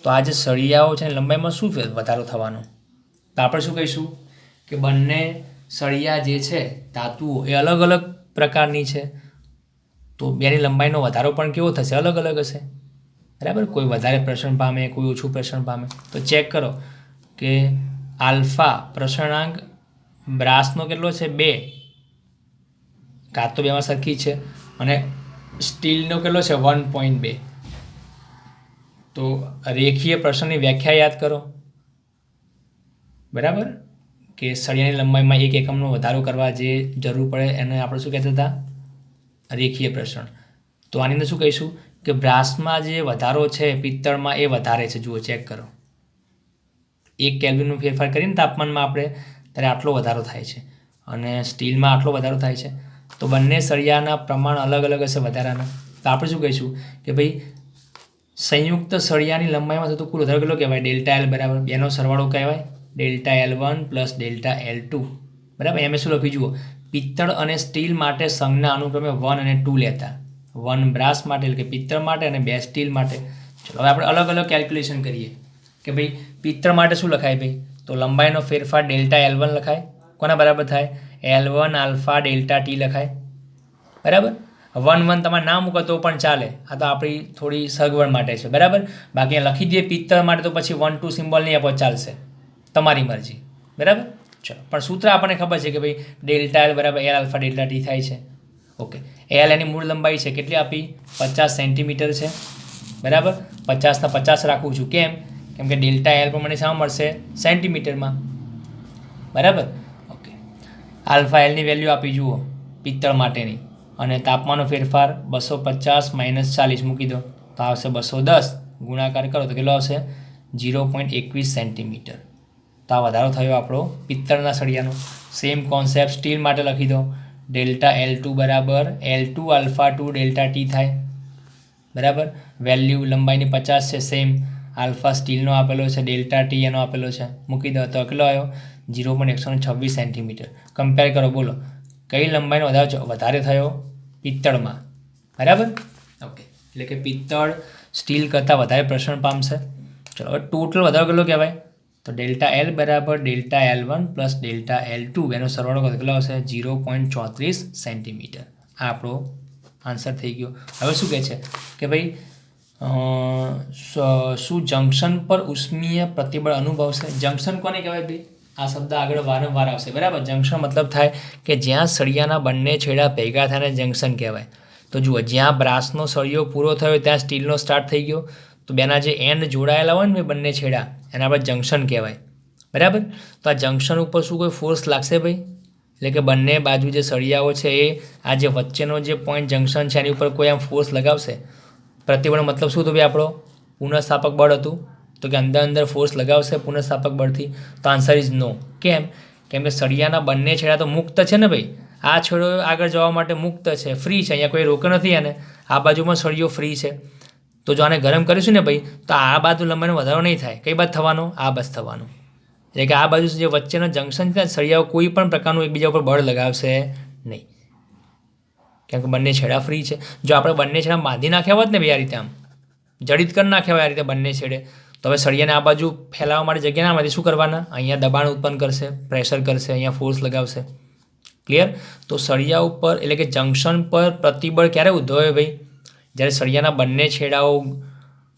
તો આ જે સળિયાઓ છે લંબાઈમાં શું વધારો થવાનો? તો આપણે શું કહીશું કે બંને સળિયા જે છે ધાતુઓ એ અલગ અલગ પ્રકારની છે, તો બેની લંબાઈનો વધારો પણ કેવો થશે? અલગ અલગ હશે. બરાબર. કોઈ વધારે પ્રસરણ પામે, કોઈ ઓછું પ્રસરણ પામે. તો ચેક કરો કે આલ્ફા પ્રસરણાંક બ્રાસનો કેટલો છે? 2. ઘાત તો બેમાં સરખી છે. અને સ્ટીલનો કેટલો છે? 1.2. તો રેખીય પ્રસરણની વ્યાખ્યા યાદ કરો. બરાબર. કે સળિયાની લંબાઈમાં 1 એકમનો વધારો કરવા જે જરૂર પડે એને આપણે શું કહેતા હતા? રેખીય પ્રસરણ. તો આની અંદર શું કહીશું કે બ્રાસમાં જે વધારો છે પિત્તળમાં એ વધારે છે. જુઓ, ચેક કરો. 1 કેલ્વિનનો ફેરફાર કરીને તાપમાનમાં આપણે ત્યારે આટલો વધારો થાય છે, અને સ્ટીલમાં આટલો વધારો થાય છે. તો બંને સળિયાના પ્રમાણ અલગ અલગ હશે વધારાના. તો આપણે શું કહીશું કે ભાઈ સંયુક્ત સળિયાની લંબાઈમાં થતો કુલ વધારો કેટલો કહેવાય? ડેલ્ટા એલ બરાબર બેનો સરવાળો કહેવાય delta L1 plus delta L2. બરાબર. એમ શું લખી જુઓ, પિત્તળ અને સ્ટીલ માટે સંજ્ઞા અનુક્રમે 1 અને 2 લેતા. 1 બ્રાસ માટે એટલે કે પિત્તળ માટે, અને 2 સ્ટીલ માટે. ચલો હવે આપણે અલગ અલગ કેલ્ક્યુલેશન કરીએ કે ભાઈ પિત્તળ માટે શું લખાય ભાઈ? તો લંબાઈનો ફેરફાર ડેલ્ટા L1 લખાય. કોના બરાબર થાય? L1 આલ્ફા ડેલ્ટા T લખાય. બરાબર. 1 તમારે ના મૂકો તો પણ ચાલે, આ તો આપણી થોડી સગવડ માટે છે. બરાબર. બાકી લખી દઈએ પિત્તળ માટે તો પછી 1 2 સિમ્બોલ નહીં આપો, ચાલશે, તમારી મરજી. બરાબર. ચલો, પણ સૂત્ર આપણને ખબર છે કે ભાઈ ડેલ્ટા L બરાબર L આલ્ફા ડેલ્ટા T થાય છે. ઓકે. L એની મૂળ લંબાઈ છે કેટલી આપી? 50 સેન્ટીમીટર છે. બરાબર. 50 ના 50 રાખું છું. કેમ? કેમ કે ડેલ્ટા L પણ મને શામાં મળશે? સેન્ટીમીટરમાં. બરાબર. ઓકે. આલ્ફા એલની વેલ્યુ આપી જુઓ પિત્તળ માટેની, અને તાપમાનનો ફેરફાર 250 માઇનસ 40 મૂકી દો તો આવશે 210. ગુણાકાર કરો તો કેટલો આવશે? 0.21 સેન્ટીમીટર. તો આ વધારો થયો આપણો પિત્તળના સળિયાનો. સેમ કોન્સેપ્ટ સ્ટીલ માટે લખી દો. ડેલ્ટા L2 બરાબર L2 આલ્ફા 2 ડેલ્ટા T થાય. બરાબર. વેલ્યુ લંબાઈની 50 છે. સેમ આલ્ફા સ્ટીલનો આપેલો છે, ડેલ્ટા T એનો આપેલો છે, મૂકી દો તો કેટલો આવ્યો? 0.126 સેન્ટીમીટર. કમ્પેર કરો, બોલો કઈ લંબાઈનો વધારે થયો? પિત્તળમાં. બરાબર. ઓકે. એટલે કે પિત્તળ સ્ટીલ કરતાં વધારે પ્રસરણ પામશે. ચલો હવે ટોટલ વધારો કેટલો કહેવાય? તો ડેલ્ટા L બરાબર delta L1 plus delta L2 એનો સરવાળો કેટલો આવશે? 0.34 સેન્ટીમીટર. આ આપણો આન્સર થઈ ગયો. હવે શું કહે છે કે ભાઈ શું જંકશન પર ઉષ્મીય પ્રતિબળ અનુભવશે? જંકશન કોને કહેવાય ભાઈ? આ શબ્દ આગળ વારંવાર આવશે. બરાબર. જંકશન મતલબ થાય કે જ્યાં સળિયાના બંને છેડા ભેગા થાય ને જંકશન કહેવાય. તો જુઓ, જ્યાં બ્રાસનો સળિયો પૂરો થયો ત્યાં સ્ટીલનો સ્ટાર્ટ થઈ ગયો, તો બેના જે એન્ડ જોડાયેલા હોય ને બંને છેડા એને આપણે જંકશન કહેવાય. બરાબર. તો આ જંકશન ઉપર શું કોઈ ફોર્સ લાગશે ભાઈ? એટલે કે બંને બાજુ જે સળિયાઓ છે એ આ જે વચ્ચેનો જે પોઈન્ટ જંકશન છે એની ઉપર કોઈ આમ ફોર્સ લગાવશે પ્રતિબળનો મતલબ શું હતો ભાઈ આપણો? પુનઃસ્થાપક બળ હતું. તો કે અંદર ફોર્સ લગાવશે પુનઃસ્થાપક બળથી. તો આન્સર ઇઝ નો. કેમ? કેમ કે સળિયાના બંને છેડા તો મુક્ત છે ને ભાઈ. આ છેડો આગળ જવા માટે મુક્ત છે, ફ્રી છે, અહીંયા કોઈ રોક્યો નથી આને. આ બાજુમાં સળિયો ફ્રી છે. તો જો આને ગરમ કરીશું ને ભાઈ, તો આ બાજુ લંબાઈનો વધારો નહીં થાય. કઈ બાજુ થવાનો? આ બાજુ થવાનો. એટલે કે આ બાજુ જે વચ્ચેનો જંકશન છે ને, સળિયાઓ કોઈ પણ પ્રકારનું એકબીજા ઉપર બળ લગાવશે નહીં, કેમ કે બંને છેડા ફ્રી છે. જો આપણે બંને છેડા બાંધી નાખ્યા હોત ને ભાઈ, આ રીતે આમ જડિત કરી નાખ્યા હોય આ રીતે બંને છેડે, તો હવે સળિયાને આ બાજુ ફેલાવવા માટે જગ્યા ના મળે, શું કરવાના? અહીંયા દબાણ ઉત્પન્ન કરશે, પ્રેશર કરશે, અહીંયા ફોર્સ લગાવશે. ક્લિયર? તો સળિયા ઉપર એટલે કે જંકશન પર પ્રતિબળ ક્યારે ઉદ્ભવે ભાઈ? જ્યારે સળિયાના બંને છેડાઓ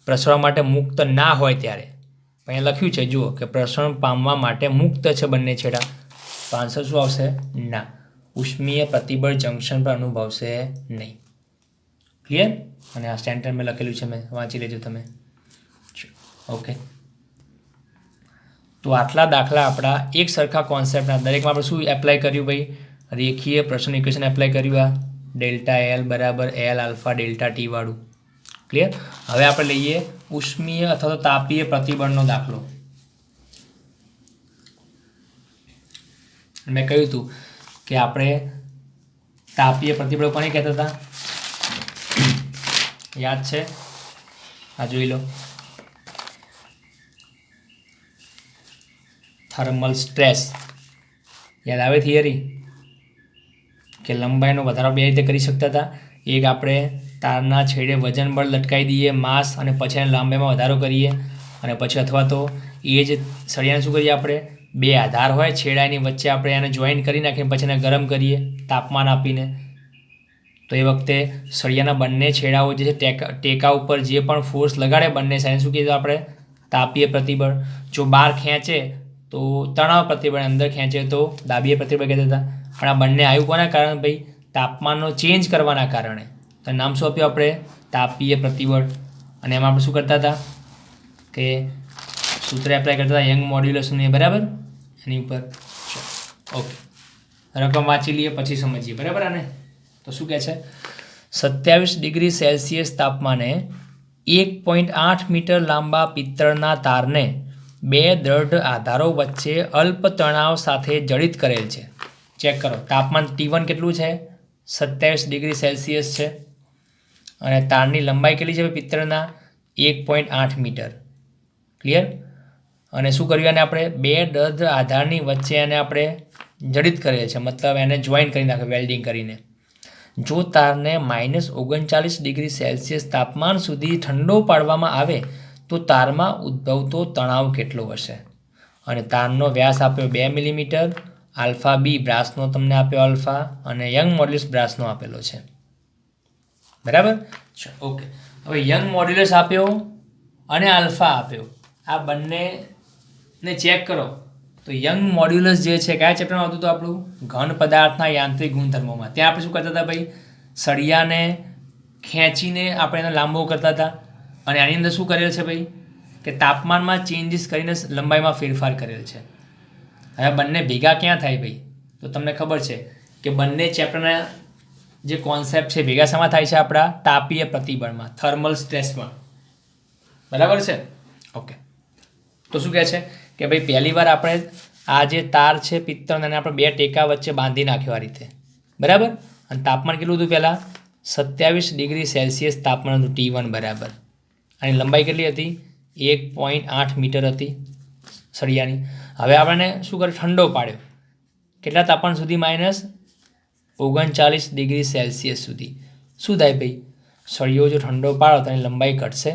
પ્રસરવા માટે મુક્ત ના હોય ત્યારે. અહીંયા લખ્યું છે જુઓ કે પ્રસરણ પામવા માટે મુક્ત છે બંને છેડા. તો આન્સર શું આવશે? ના. ઉષ્મીય પ્રતિબળ જંકશન પર અનુભવશે નહીં. ક્લિયર? અને આ સ્ટેન્ડર્ડ મેં લખેલું છે, મેં વાંચી લેજો તમે. ઓકે, તો આટલા દાખલા આપણા એક સરખા કોન્સેપ્ટના, દરેકમાં આપણે શું એપ્લાય કર્યું ભાઈ? રેખીય પ્રસરણ ઇક્વેશન એપ્લાય કર્યું. આ ડેલ્ટા એલ બરાબર એલ આલ્ફા ડેલ્ટા ટી વાળું. ક્લિયર? હવે આપણે લઈએ ઉષ્મીય અથવા તો તાપીય પ્રતિબળનો દાખલો. મેં કહ્યું હતું કે આપણે તાપીય પ્રતિબળ કોને કહેતા હતા? યાદ છે? આ જોઈ લો, થર્મલ સ્ટ્રેસ. યાદ આવે થિયરી? કે લંબાઈનો વધારો બે રીતે કરી શકતા હતા. એક આપણે તારના છેડે વજન બળ લટકાવી દઈએ, માસ, અને પછી એને લાંબાઈમાં વધારો કરીએ. અને પછી અથવા તો એ જ સળિયાને શું કરીએ આપણે? બે આધાર હોય છેડાની વચ્ચે, આપણે એને જોઈન કરી નાખીને પછી એને ગરમ કરીએ તાપમાન આપીને. તો એ વખતે સળિયાના બંને છેડાઓ જે છે ટેકા ઉપર જે પણ ફોર્સ લગાડે બંને સાઈડ, શું કીધું આપણે? તાપીય પ્રતિબળ. જો બહાર ખેંચે તો તણાવ પ્રતિબળ, અંદર ખેંચે તો દાબીય પ્રતિબળ કહેતા હતા. પણ આ બંને આવ્યું કોના કારણે ભાઈ? તાપમાનનો ચેન્જ કરવાના કારણે. તો નામ શું આપ્યું આપણે? તાપીય પ્રતિબળ. અને એમાં આપણે શું કરતા હતા કે સૂત્ર એપ્લાય કરતા હતા, યંગ મોડ્યુલસનું, બરાબર? એની ઉપર ઓકે, રકમ વાંચી લઈએ પછી સમજીએ, બરાબર? આને તો શું કહે છે? 27 ડિગ્રી સેલ્સિયસ તાપમાને 1.8 મીટર લાંબા પિત્તળના તારને બે દ્રઢ આધારો વચ્ચે અલ્પ તણાવ સાથે જડિત કરેલ છે. ચેક કરો, તાપમાન T1 કેટલું છે? 27 ડિગ્રી સેલ્સિયસ છે. અને તારની લંબાઈ કેટલી છે પિત્તળના? 1.8 મીટર. ક્લિયર? અને શું કર્યું? એને આપણે બે દ્રઢ આધારની વચ્ચે એને આપણે જડિત કરેલ છે, મતલબ એને જોઈન કરી નાખે વેલ્ડિંગ કરીને. જો તારને -39 ડિગ્રી સેલ્સિયસ તાપમાન સુધી ઠંડો પાડવામાં આવે તો તારમાં ઉદ્ભવતો તણાવ કેટલો હશે? અને તારનો વ્યાસ આપ્યો 2 મિલીમીટર, આલ્ફા બી બ્રાસનો તમને આપ્યો આલ્ફા, અને યંગ મોડ્યુલસ બ્રાસનો આપેલો છે, બરાબર? ઓકે, હવે યંગ મોડ્યુલસ આપ્યો અને આલ્ફા આપ્યો, આ બંનેને ચેક કરો. તો યંગ મોડ્યુલસ જે છે કયા ચેપ્ટરમાં આવતું હતું આપણું? ઘન પદાર્થના યાંત્રિક ગુણધર્મોમાં. ત્યાં આપણે શું કરતા હતા ભાઈ? સળિયાને ખેંચીને આપણે એને લાંબો કરતા હતા. અને આની અંદર શું કરેલ છે ભાઈ? કે તાપમાનમાં ચેન્જીસ કરીને લંબાઈમાં ફેરફાર કરેલ છે. હવે બંને ભેગા ક્યાં થાય ભાઈ? તો તમને ખબર છે કે બંને ચેપ્ટરના જે કોન્સેપ્ટ છે ભેગા શેમાં થાય છે? આપણા તાપીય પ્રતિબળમાં, થર્મલ સ્ટ્રેસમાં, બરાબર છે? ઓકે, તો શું કહે છે કે ભાઈ પહેલી વાર આપણે આ જે તાર છે પિત્તળના, એને આપણે બે ટેકા વચ્ચે બાંધી નાખ્યો આ રીતે, બરાબર? અને તાપમાન કેટલું હતું પહેલાં? 27 ડિગ્રી સેલ્સિયસ તાપમાન હતું T1, બરાબર? અને લંબાઈ કેટલી હતી? 1.8 મીટર હતી સળિયાની. હવે આપણે શું કર્યું? ઠંડો પાડ્યો. કેટલા તાપમાન સુધી? -39 ડિગ્રી સેલ્સિયસ સુધી. શું થાય ભાઈ? સળિયો જો ઠંડો પાડો તો એની લંબાઈ ઘટશે,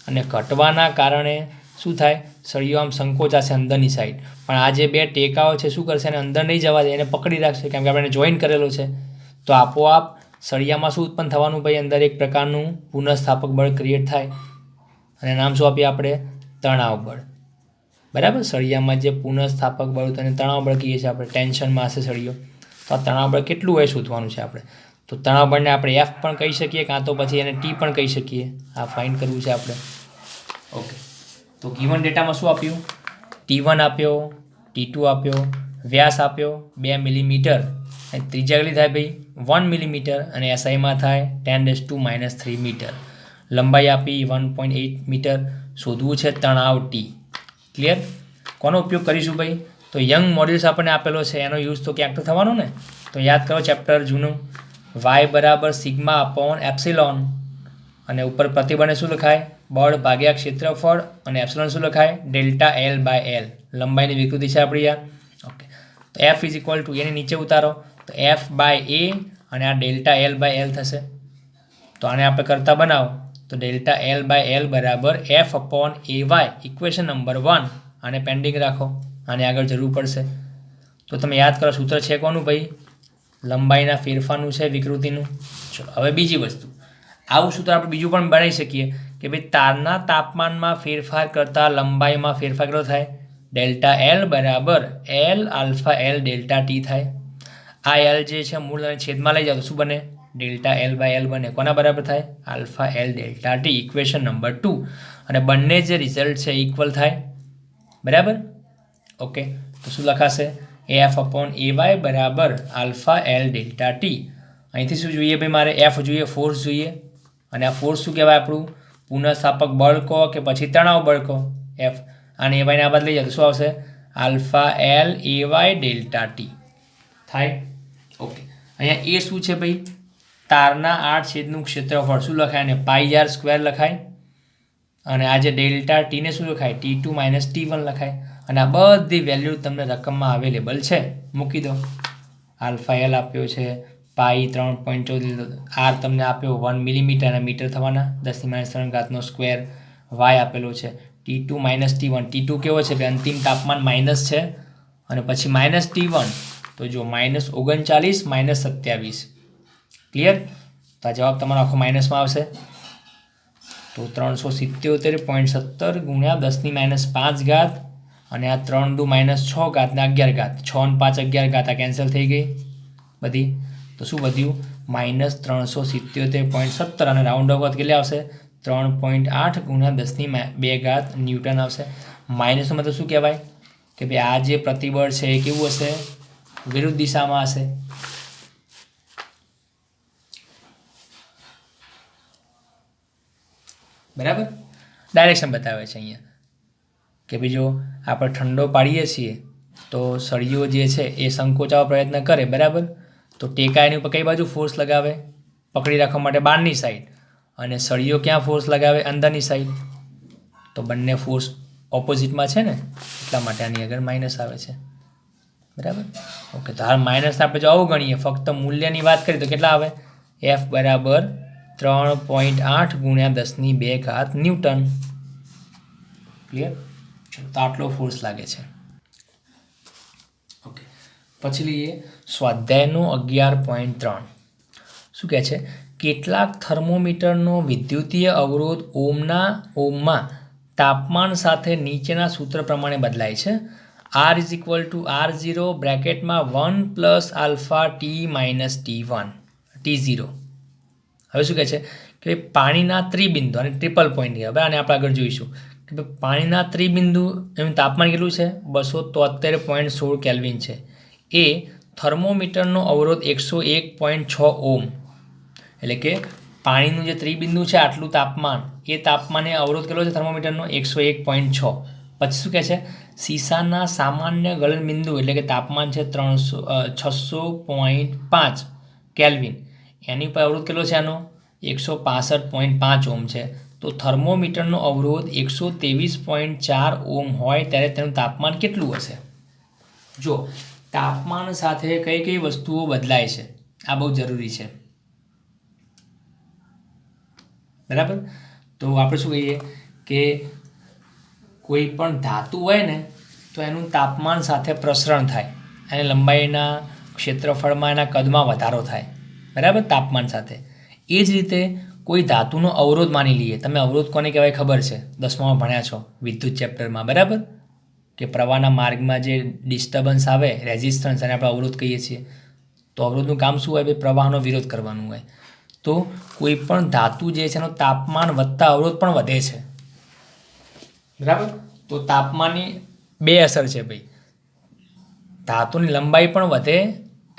અને ઘટવાના કારણે શું થાય? સળિયો આમ સંકોચાશે અંદરની સાઈડ. પણ આ જે બે ટેકાઓ છે શું કરશે? એને અંદર નહીં જવા દે, એને પકડી રાખશે, કેમ કે આપણે જોઈન કરેલો છે. તો આપોઆપ સળિયામાં શું ઉત્પન્ન થવાનું ભાઈ? અંદર એક પ્રકારનું પુનઃસ્થાપક બળ ક્રિએટ થાય, અને નામ શું આપીએ આપણે? તણાવ બળ, બરાબર? સળિયામાં જે પુનઃસ્થાપક બળ તેને તણાવ બળ કહીએ છીએ આપણે. ટેન્શનમાં હશે સળિયો, તો આ તણાવ બળ કેટલું હોય શોધવાનું છે આપણે. તો તણાવ બળને આપણે F પણ કહી શકીએ, કાં તો પછી એને T પણ કહી શકીએ. આ ફાઇન્ડ કરવું છે આપણે. ઓકે, તો ગિવન ડેટામાં શું આપ્યું? T1 આપ્યો, T2 આપ્યો, વ્યાસ આપ્યો 2 મિલીમીટર, અને ત્રિજ્યા કેટલી થાય ભાઈ? 1 મિલીમીટર, અને SI માં થાય 10⁻³ મીટર. લંબાઈ આપી 1.8 મીટર, શોધવું છે તણાવ ટી. ક્લિયર? કોનો ઉપયોગ કરીશું ભાઈ? તો યંગ મોડ્યુલસ આપણને આપેલો છે, એનો યુઝ તો ક્યાંક તો થવાનો ને. તો યાદ કરો ચેપ્ટર જૂનું, વાય બરાબર સિગ્મા અપોન એપ્સિલોન, અને ઉપર પ્રતિબળને શું લખાય? બળ ભાગ્યા ક્ષેત્રફળ, અને એપ્સિલોન શું લખાય? Delta L by L. લંબાઈની વિકૃતિ છે આપણી આ. ઓકે, તો એફ ઇઝ ઇક્વલ ટુ, એને નીચે ઉતારો તો એફ બાય એ, અને આ ડેલ્ટા એલ બાય એલ થશે. તો આને આપણે કરતા બનાવો તો ડેલ્ટા એલ બાય એલ બરાબર F upon A Y, equation number 1. આને પેન્ડિંગ રાખો, આને આગળ જરૂર પડશે. તો તમે યાદ કરો સૂત્ર છે કોનું ભાઈ? લંબાઈના ફેરફારનું છે, વિકૃતિનું. ચલો હવે બીજી વસ્તુ, આવું સૂત્ર આપણે બીજું પણ બનાવી શકીએ કે ભાઈ તારના તાપમાનમાં ફેરફાર કરતાં લંબાઈમાં ફેરફાર કેટલો થાય? ડેલ્ટા એલ બરાબર L alpha L delta T થાય. આ એલ જે છે મૂળ અને છેદમાં લઈ જાઓ તો શું બને? ડેલ્ટા એલ બાય એલ બને. કોના બરાબર થાય? Alpha L delta T, equation number 2. અને બંને જે રિઝલ્ટ છે ઇક્વલ થાય. બરાબર? ઓકે, તો શું લખાશે? એફ અપોન એ વાય બરાબર આલ્ફા એલ ડેલ્ટા ટી. અહીંથી શું જોઈએ ભાઈ મારે? એફ જોઈએ, ફોર્સ જોઈએ. અને આ ફોર્સ શું કહેવાય આપણું? પુનઃસ્થાપક બળ કહો કે પછી તણાવ બળ કહો. એફ અને એ વાયને આ બાદ લઈ જાય તો શું આવશે? Alpha L A Y delta T થાય. ઓકે, અહીંયા એ શું છે ભાઈ? તારના 8 છેદનું ક્ષેત્રફળ. શું લખાય? અને પાઈ આર સ્ક્વેર લખાય. અને આ જે ડેલ્ટા ટીને શું લખાય? T2 માઇનસ T1 લખાય. અને આ બધી વેલ્યુ તમને રકમમાં અવેલેબલ છે, મૂકી દો. આલ્ફા એલ આપ્યો છે, પાઈ 3.14, આર તમને આપ્યો 1 મિલીમીટર, અને મીટર થવાના 10⁻³ સ્ક્વેર. વાય આપેલો છે T2 માઇનસ T1. T2 કેવો છે? અંતિમ તાપમાન માઇનસ છે, અને પછી માઇનસ T1, તો જો -39 -27. ક્લિયર? તો આ જવાબ તમારો આખો માઇનસમાં આવશે. તો 377.17 ગુણ્યા 10⁻5, અને આ 3 દુ -6 ને 11, 6 ને 5 11, આ કેન્સલ થઈ ગઈ બધી. તો શું વધ્યું? -377.17, અને રાઉન્ડ ઓફ કેટલે આવશે? 3.8 ગુણ્યા 10⁻2 ન્યૂટન આવશે. માઇનસનો મતલબ શું કહેવાય? કે ભાઈ આ જે પ્રતિબળ છે એ કેવું હશે? વિરુદ્ધ દિશામાં હશે. બરાબર? ડાયરેક્શન બતાવે છે અહીંયા કે ભાઈ જો આપણે ઠંડો પાડીએ છીએ તો સળીઓ જે છે એ સંકોચાવા પ્રયત્ન કરે. બરાબર? તો ટેકા એની ઉપર કઈ બાજુ ફોર્સ લગાવે? પકડી રાખવા માટે બહારની સાઈડ. અને સળીઓ ક્યાં ફોર્સ લગાવે? અંદરની સાઈડ. તો બંને ફોર્સ ઓપોઝિટમાં છે ને, એટલા માટે આની આગળ માઇનસ આવે છે. બરાબર? ઓકે, તો હાલ માઇનસ આપણે જો આવું ગણીએ, ફક્ત મૂલ્યની વાત કરીએ તો કેટલા આવે? એફ બરાબર 3.8 ગુણ્યા 10⁻2 ન્યૂટન. ક્લિયર? ચલો, તો આટલો ફોર્સ લાગે છે. ઓકે, પછી લઈએ સ્વાધ્યાયનો 11.3. શું કહે છે? કેટલાક થર્મોમીટરનો વિદ્યુતીય અવરોધ ઓમમાં તાપમાન સાથે નીચેના સૂત્ર પ્રમાણે બદલાય છે. R is equal two R0 બ્રેકેટમાં 1 + alpha T minus T1 T0. હવે શું કહે છે કે પાણીના ત્રિબિંદુ, અને ટ્રિપલ પોઈન્ટ કહેવાય. આને આપણે આગળ જોઈશું કે પાણીના ત્રિબિંદુ એનું તાપમાન કેટલું છે? 273.16 કેલ્વિન છે. એ થર્મોમીટરનો અવરોધ 101.6 ઓમ. એટલે કે પાણીનું જે ત્રિબિંદુ છે આટલું તાપમાન, એ તાપમાને અવરોધ કેટલો છે થર્મોમીટરનો? 101.6. પછી શું કહે છે? સીસાના સામાન્ય ગલનબિંદુ એટલે કે તાપમાન છે 600.5 કેલ્વિન. એની ઉપર અવરોધ કેટલો છે આનો? 165.5 ઓમ છે. તો થર્મોમીટરનો અવરોધ 123.4 ઓમ હોય ત્યારે તેનું તાપમાન કેટલું હશે? જો તાપમાન સાથે કઈ કઈ વસ્તુઓ બદલાય છે, આ બહુ જરૂરી છે. બરાબર? તો આપણે શું કહીએ કે કોઈ પણ ધાતુ હોય ને તો એનું તાપમાન સાથે પ્રસરણ થાય, અને લંબાઈના ક્ષેત્રફળમાં એના કદમાં વધારો થાય. બરાબર? તાપમાન સાથે. એ જ રીતે કોઈ ધાતુનો અવરોધ માની લઈએ. તમે અવરોધ કોને કહેવાય ખબર છે? 10મામાં ભણ્યા છો વિદ્યુત ચેપ્ટરમાં. બરાબર? કે પ્રવાહના માર્ગમાં જે ડિસ્ટર્બન્સ આવે, રેઝિસ્ટન્સ, અને આપણે અવરોધ કહીએ છીએ. તો અવરોધનું કામ શું હોય? પ્રવાહનો વિરોધ કરવાનું હોય. તો કોઈ પણ ધાતુ જે છે એનું તાપમાન વધતા અવરોધ પણ વધે છે. બરાબર? તો તાપમાનની બે અસર છે ભાઈ. ધાતુની લંબાઈ પણ વધે,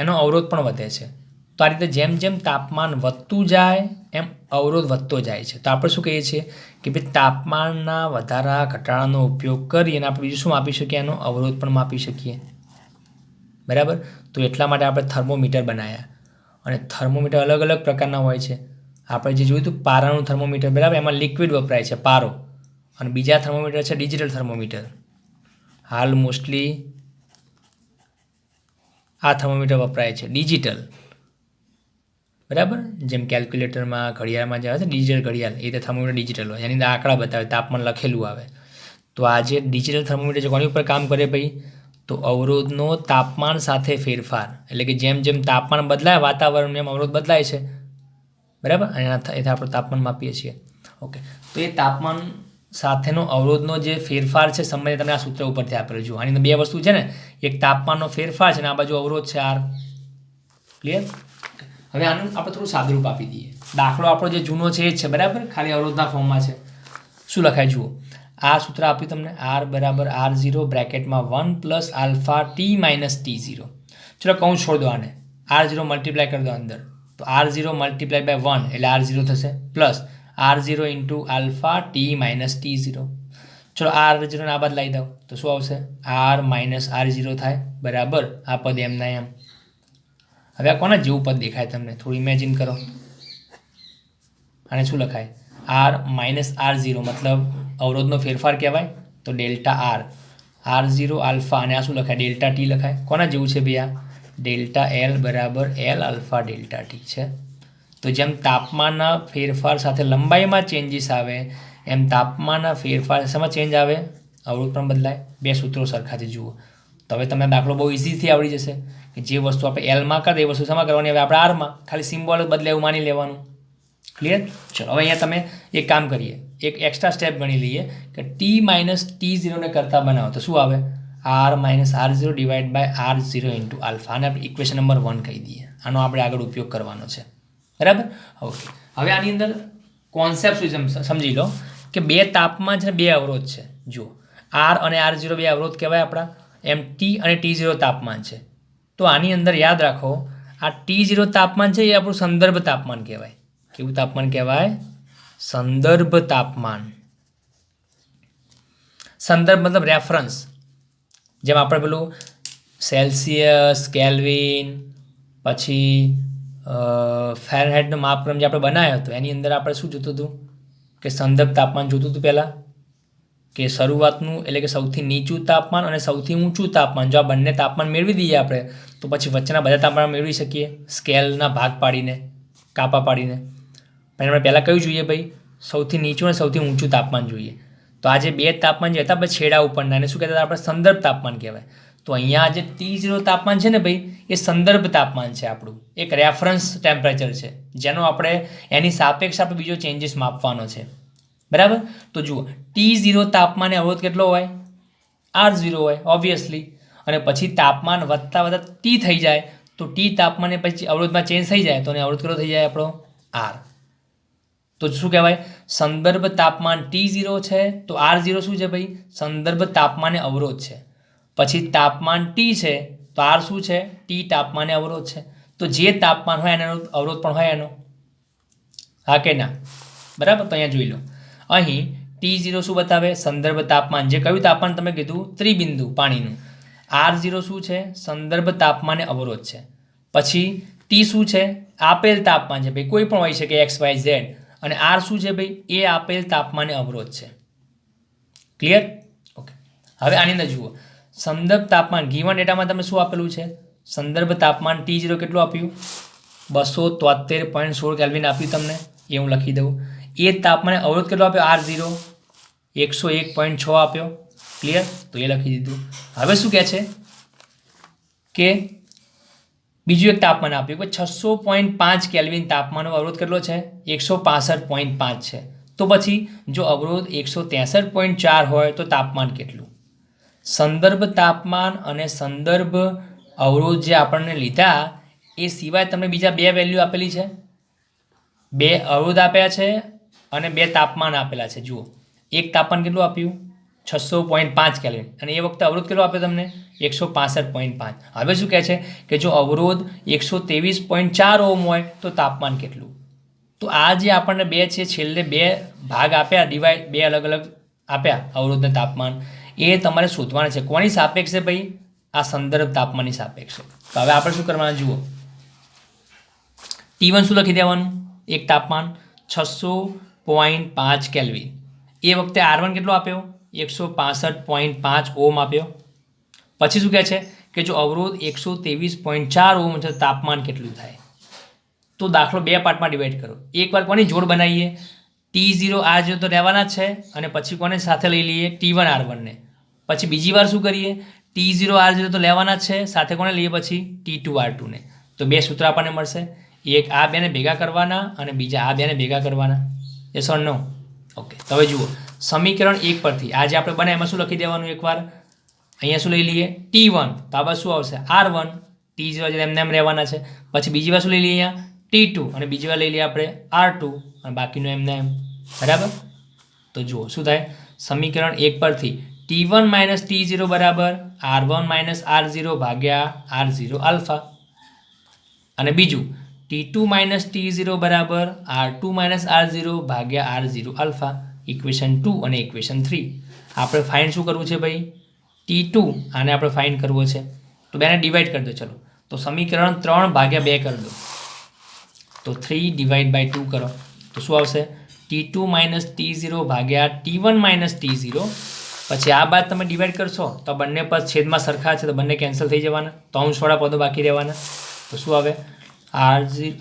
એનો અવરોધ પણ વધે છે. તો આ રીતે જેમ જેમ તાપમાન વધતું જાય એમ અવરોધ વધતો જાય છે. તો આપણે શું કહીએ છીએ કે ભાઈ તાપમાનના વધારા ઘટાડાનો ઉપયોગ કરી અને આપણે બીજું શું માપી શકીએ, એનો અવરોધ પણ માપી શકીએ. બરાબર. તો એટલા માટે આપણે થર્મોમીટર બનાવ્યા. અને થર્મોમીટર અલગ અલગ પ્રકારના હોય છે. આપણે જે જોયું હતું પારાનું થર્મોમીટર, બરાબર, એમાં લિક્વિડ વપરાય છે પારો, અને બીજા થર્મોમીટર છે ડિજિટલ થર્મોમીટર. હાલ મોસ્ટલી આ થર્મોમીટર વપરાય છે ડિજિટલ, બરાબર. જેમ કેલ્ક્યુલેટરમાં ઘડિયાળમાં જે આવે છે ડિજિટલ ઘડિયાળ, એ રીતે થર્મોમીટર ડિજિટલ હોય, એની અંદર આંકડા બતાવે, તાપમાન લખેલું આવે. તો આ જે ડિજિટલ થર્મોમીટર છે કોની ઉપર કામ કરે ભાઈ, તો અવરોધનો તાપમાન સાથે ફેરફાર, એટલે કે જેમ જેમ તાપમાન બદલાય વાતાવરણનું એમ અવરોધ બદલાય છે, બરાબર. અને એનાથી આપણે તાપમાન માપીએ છીએ. ઓકે. તો એ તાપમાન સાથેનો અવરોધનો જે ફેરફાર છે સંબંધિત તમને આ સૂત્ર ઉપરથી આપેલું. જુઓ, આની અંદર બે વસ્તુ છે ને, એક તાપમાનનો ફેરફાર છે અને આ બાજુ અવરોધ છે આર. ક્લિયર. હવે આનું આપણે થોડું સાદુરૂપ આપી દઈએ. દાખલો આપણો જે જૂનો છે એ જ છે, બરાબર, ખાલી અવરોધના ફોર્મમાં છે. શું લખાય જુઓ, આ સૂત્ર આપ્યું તમને, આર બરાબર R0 બ્રેકેટમાં 1 plus alpha T minus T0. ચલો કૌંસ છોડ દો, આને R0 મલ્ટીપ્લાય કરી દો અંદર, તો R0 મલ્ટીપ્લાય બાય 1 એટલે R0 થશે, plus R0 into alpha T minus T0. ચલો R0 ને આ બાદ લાવી દો તો શું આવશે, R માઇનસ R0 થાય, બરાબર. આ પદ એમના એમ. હવે આ કોના જેવું પદ દેખાય તમને, થોડું ઇમેજિન કરો. આને શું લખાય, R માઇનસ R0 મતલબ અવરોધનો ફેરફાર કહેવાય, તો ડેલ્ટા આર, R0 આલ્ફા, અને આ શું લખાય, ડેલ્ટા ટી લખાય. કોના જેવું છે ભાઈ, આ ડેલ્ટા એલ બરાબર એલ આલ્ફા ડેલ્ટા ટી છે. તો જેમ તાપમાનના ફેરફાર સાથે લંબાઈમાં ચેન્જીસ આવે, એમ તાપમાનના ફેરફાર શેમાં ચેન્જ આવે, અવરોધ પણ બદલાય. બે સૂત્રો સરખા છે જુઓ. તો હવે તમને દાખલો બહુ ઇઝીથી આવડી જશે કે જે વસ્તુ આપણે એલમાં કરે એ વસ્તુ શેમાં કરવાની, હવે આપણે આરમાં ખાલી સિમ્બોલ બદલે એવું માની લેવાનું. ક્લિયર. ચલો હવે અહીંયા તમે એક કામ કરીએ, એક એક્સ્ટ્રા સ્ટેપ ગણી લઈએ કે ટી માઇનસ T0 ને કરતાં બનાવો તો શું આવે, R minus R0 divide by R0 into alpha. આને આપણે ઇક્વેશન નંબર 1 કહી દઈએ. આનો આપણે આગળ ઉપયોગ કરવાનો છે, બરાબર. ઓકે. હવે આની અંદર કોન્સેપ્ટ શું સમજી લો કે બે તાપમાન છે ને બે અવરોધ છે. જુઓ, R અને R0 બે અવરોધ કહેવાય આપણા, એમ T અને T0 તાપમાન છે. તો આની અંદર યાદ રાખો, આ T0 તાપમાન છે એ આપણું સંદર્ભ તાપમાન કહેવાય. કેવું તાપમાન કહેવાય, સંદર્ભ તાપમાન. સંદર્ભ મતલબ રેફરન્સ. જેમ આપણે પેલું સેલ્સિયસ, કેલ્વિન, પછી ફેરનહાઇટનો માપક્રમ જે આપણે બનાવ્યો હતો એની અંદર આપણે શું જોતું હતું કે સંદર્ભ તાપમાન જોતું હતું પહેલાં, કે શરૂઆતનું એટલે કે સૌથી નીચું તાપમાન અને સૌથી ઊંચું તાપમાન. જો આ બંને તાપમાન મેળવી દઈએ આપણે તો પછી વચ્ચેના બધા તાપમાન મેળવી શકીએ સ્કેલના ભાગ પાડીને, કાપા પાડીને. પણ આપણે પહેલાં કયું જોઈએ ભાઈ, સૌથી નીચું અને સૌથી ઊંચું તાપમાન જોઈએ. તો આ જે બે તાપમાન જે હતા આપણે છેડા ઉપરના એને શું કહેતા હતા, આપણે સંદર્ભ તાપમાન કહેવાય. તો અહીંયા જે T0 તાપમાન છે ને ભાઈ, એ સંદર્ભ તાપમાન છે આપણું, એક રેફરન્સ ટેમ્પરેચર છે જેનો આપણે એની સાપેક્ષ આપણે બીજો ચેન્જીસ માપવાનો છે, બરાબર. તો જુઓ, T0 તાપમાને અવરોધ કેટલો હોય, R0 હોય ઓબ્વિયસલી. અને પછી તાપમાન વધતા વધતા T થઈ જાય તો T તાપમાને પછી અવરોધમાં ચેન્જ થઈ જાય તો અવરોધ કેટલો થઈ જાય આપણો, R. તો શું કહેવાય, સંદર્ભ તાપમાન T0 છે તો R0 શું છે ભાઈ, સંદર્ભ તાપમાને અવરોધ છે. પછી તાપમાન T છે તો R શું છે, T તાપમાને અવરોધ છે. તો જે તાપમાન હોય એનો અવરોધ પણ હોય એનો, હા કે ના, બરાબર. તો અહીંયા જોઈ લો, અહીં T0 શું બતાવે, સંદર્ભ તાપમાન. જે કયું તાપમાન તમે કીધું, ત્રિબિંદુ પાણીનું. R0 શું છે, સંદર્ભ તાપમાને અવરોધ છે. પછી T શું છે, આપેલ તાપમાન છે ભાઈ, કોઈ પણ હોઈ શકે XYZ. અને R શું છે ભાઈ, એ આપેલ તાપમાને અવરોધ છે. ક્લિયર. ઓકે. હવે આની અંદર જુઓ, સંદર્ભ તાપમાન ગીવન ડેટામાં તમે શું આપેલું છે, સંદર્ભ તાપમાન T0 કેટલું આપ્યું, 273.16 કેલ્વિન આપ્યું તમને, એ હું લખી દઉં. એ તાપમાને અવરોધ કેટલો આપ્યો, R0 101.6 આપ્યો. ક્લિયર. તો એ લખી દીધું. હવે શું કહે છે કે બીજું એક તાપમાન આપ્યું કે 600.5 કેલ્વિન તાપમાનનો અવરોધ કેટલો છે, 165.5 છે. તો પછી જો અવરોધ 163.4 હોય તો તાપમાન કેટલું. સંદર્ભ તાપમાન અને સંદર્ભ અવરોધ જે આપણને લીધા એ સિવાય તમને બીજા બે વેલ્યુ આપેલી છે, બે અવરોધ આપ્યા છે અને બે તાપમાન આપેલા છે. જુઓ, એક તાપમાન કેટલું આપ્યું, 600.5 કેલ્વિન, અને એ વખતે અવરોધ કેટલો આપ્યો તમને, 165.5. હવે શું કહે છે કે જો અવરોધ 123.4 ઓહ્મ હોય તો તાપમાન કેટલું. તો તો આ જે આપણને બે છે છેલ્લે બે ભાગ આપ્યા ડિવાઈડ બે અલગ અલગ આપ્યા અવરોધને તાપમાન એ તમારે શોધવાના છે. કોની સાપેક્ષે ભાઈ? આ સંદર્ભ તાપમાનની સાપેક્ષે. તો હવે આપણે શું કરવાના જુઓ. T1 શું લખી દેવાનું? એક તાપમાન 600.5 કેલ્વિન. એ વખતે R1 કેટલો આપ્યો? 165.5 ઓમ આપ્યો. પછી શું કહે છે કે જો અવરોધ 123.4 ઓમ છે તાપમાન કેટલું થાય? તો દાખલો બે પાર્ટમાં ડિવાઈડ કરો. એકવાર કોની જોડ બનાવીએ? T0 R0 તો રહેવાના જ છે અને પછી કોને સાથે લઈ લઈએ? T1 R1 ને. પછી બીજી વાર શું કરીએ? T0 R0 તો લેવાના જ છે, સાથે કોને લઈએ પછી? T2 R2 ને. તો બે સૂત્ર આપણને મળશે. એક આ બેને ભેગા કરવાના અને બીજા આ બેને ભેગા કરવાના. Yes or no? ઓકે. તો હવે જુઓ સમીકરણ 1 પરથી આ જે આપણે બને એમાં શું લખી દેવાનું? એકવાર અહીંયા શું લઈ લઈએ? T1. તો આ બાજુ શું આવશે? R1. T0 એમને એમ રહેવાના છે. પછી બીજી વાર શું લઈ લઈએ? અહીંયા T2 અને બીજી વાર લઈ લઈએ આપણે R2 અને બાકીનું એમને એમ. બરાબર? તો જુઓ શું થાય? સમીકરણ 1 પરથી T1 - T0 બરાબર R1 - R0 ભાગ્યા R0 આલ્ફા. અને બીજું T2 - T0 બરાબર R2 - R0 ભાગ્યા R0 આલ્ફા. ઇક્વેશન 2 અને ઇક્વેશન 3. આપણે ફાઇન્ડ શું કરવું છે ભાઈ? T2 આને આપણે ફાઇન્ડ કરવો છે. તો બેને ડિવાઈડ કરી દો. ચલો તો સમીકરણ 3 ભાગ્યા 2 કરી દો. તો 3 / 2 કરો તો શું આવશે? T2 - T0 ભાગ્યા T1 - T0. પછી આ બાદ તમે ડિવાઈડ કરશો તો બંને પદ છેદમાં સરખા છે તો બંને કેન્સલ થઈ જવાના. તો અંશવાળા પદો બાકી રહેવાના. તો શું આવે?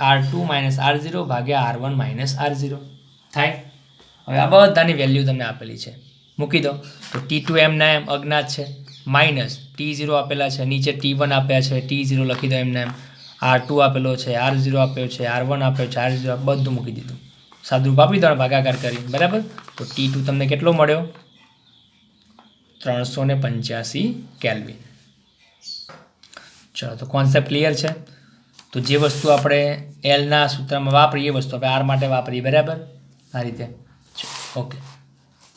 R2 - R0 ભાગ્યા R1 - R0 થાય. હવે આ બધાની વેલ્યુ તમને આપેલી છે, મૂકી દો. તો T2 એમના એમ અજ્ઞાત છે, માઇનસ T0 આપેલા છે, નીચે T1 આપ્યા છે, T0 લખી દો એમને એમ, R2 આપેલો છે, R0 આપ્યો છે, R1 આપ્યો છે, R0 બધું મૂકી દીધું. સાદુરૂપ આપી દો ભાગાકાર કરી. બરાબર? તો T2 તમને કેટલો મળ્યો? 385 કેલ્વિન. ચલો તો કોન્સેપ્ટ ક્લિયર છે. તો જે વસ્તુ આપણે એલના સૂત્રમાં વાપરીએ એ વસ્તુ આપણે આર માટે વાપરીએ. બરાબર? આ રીતે. ઓકે.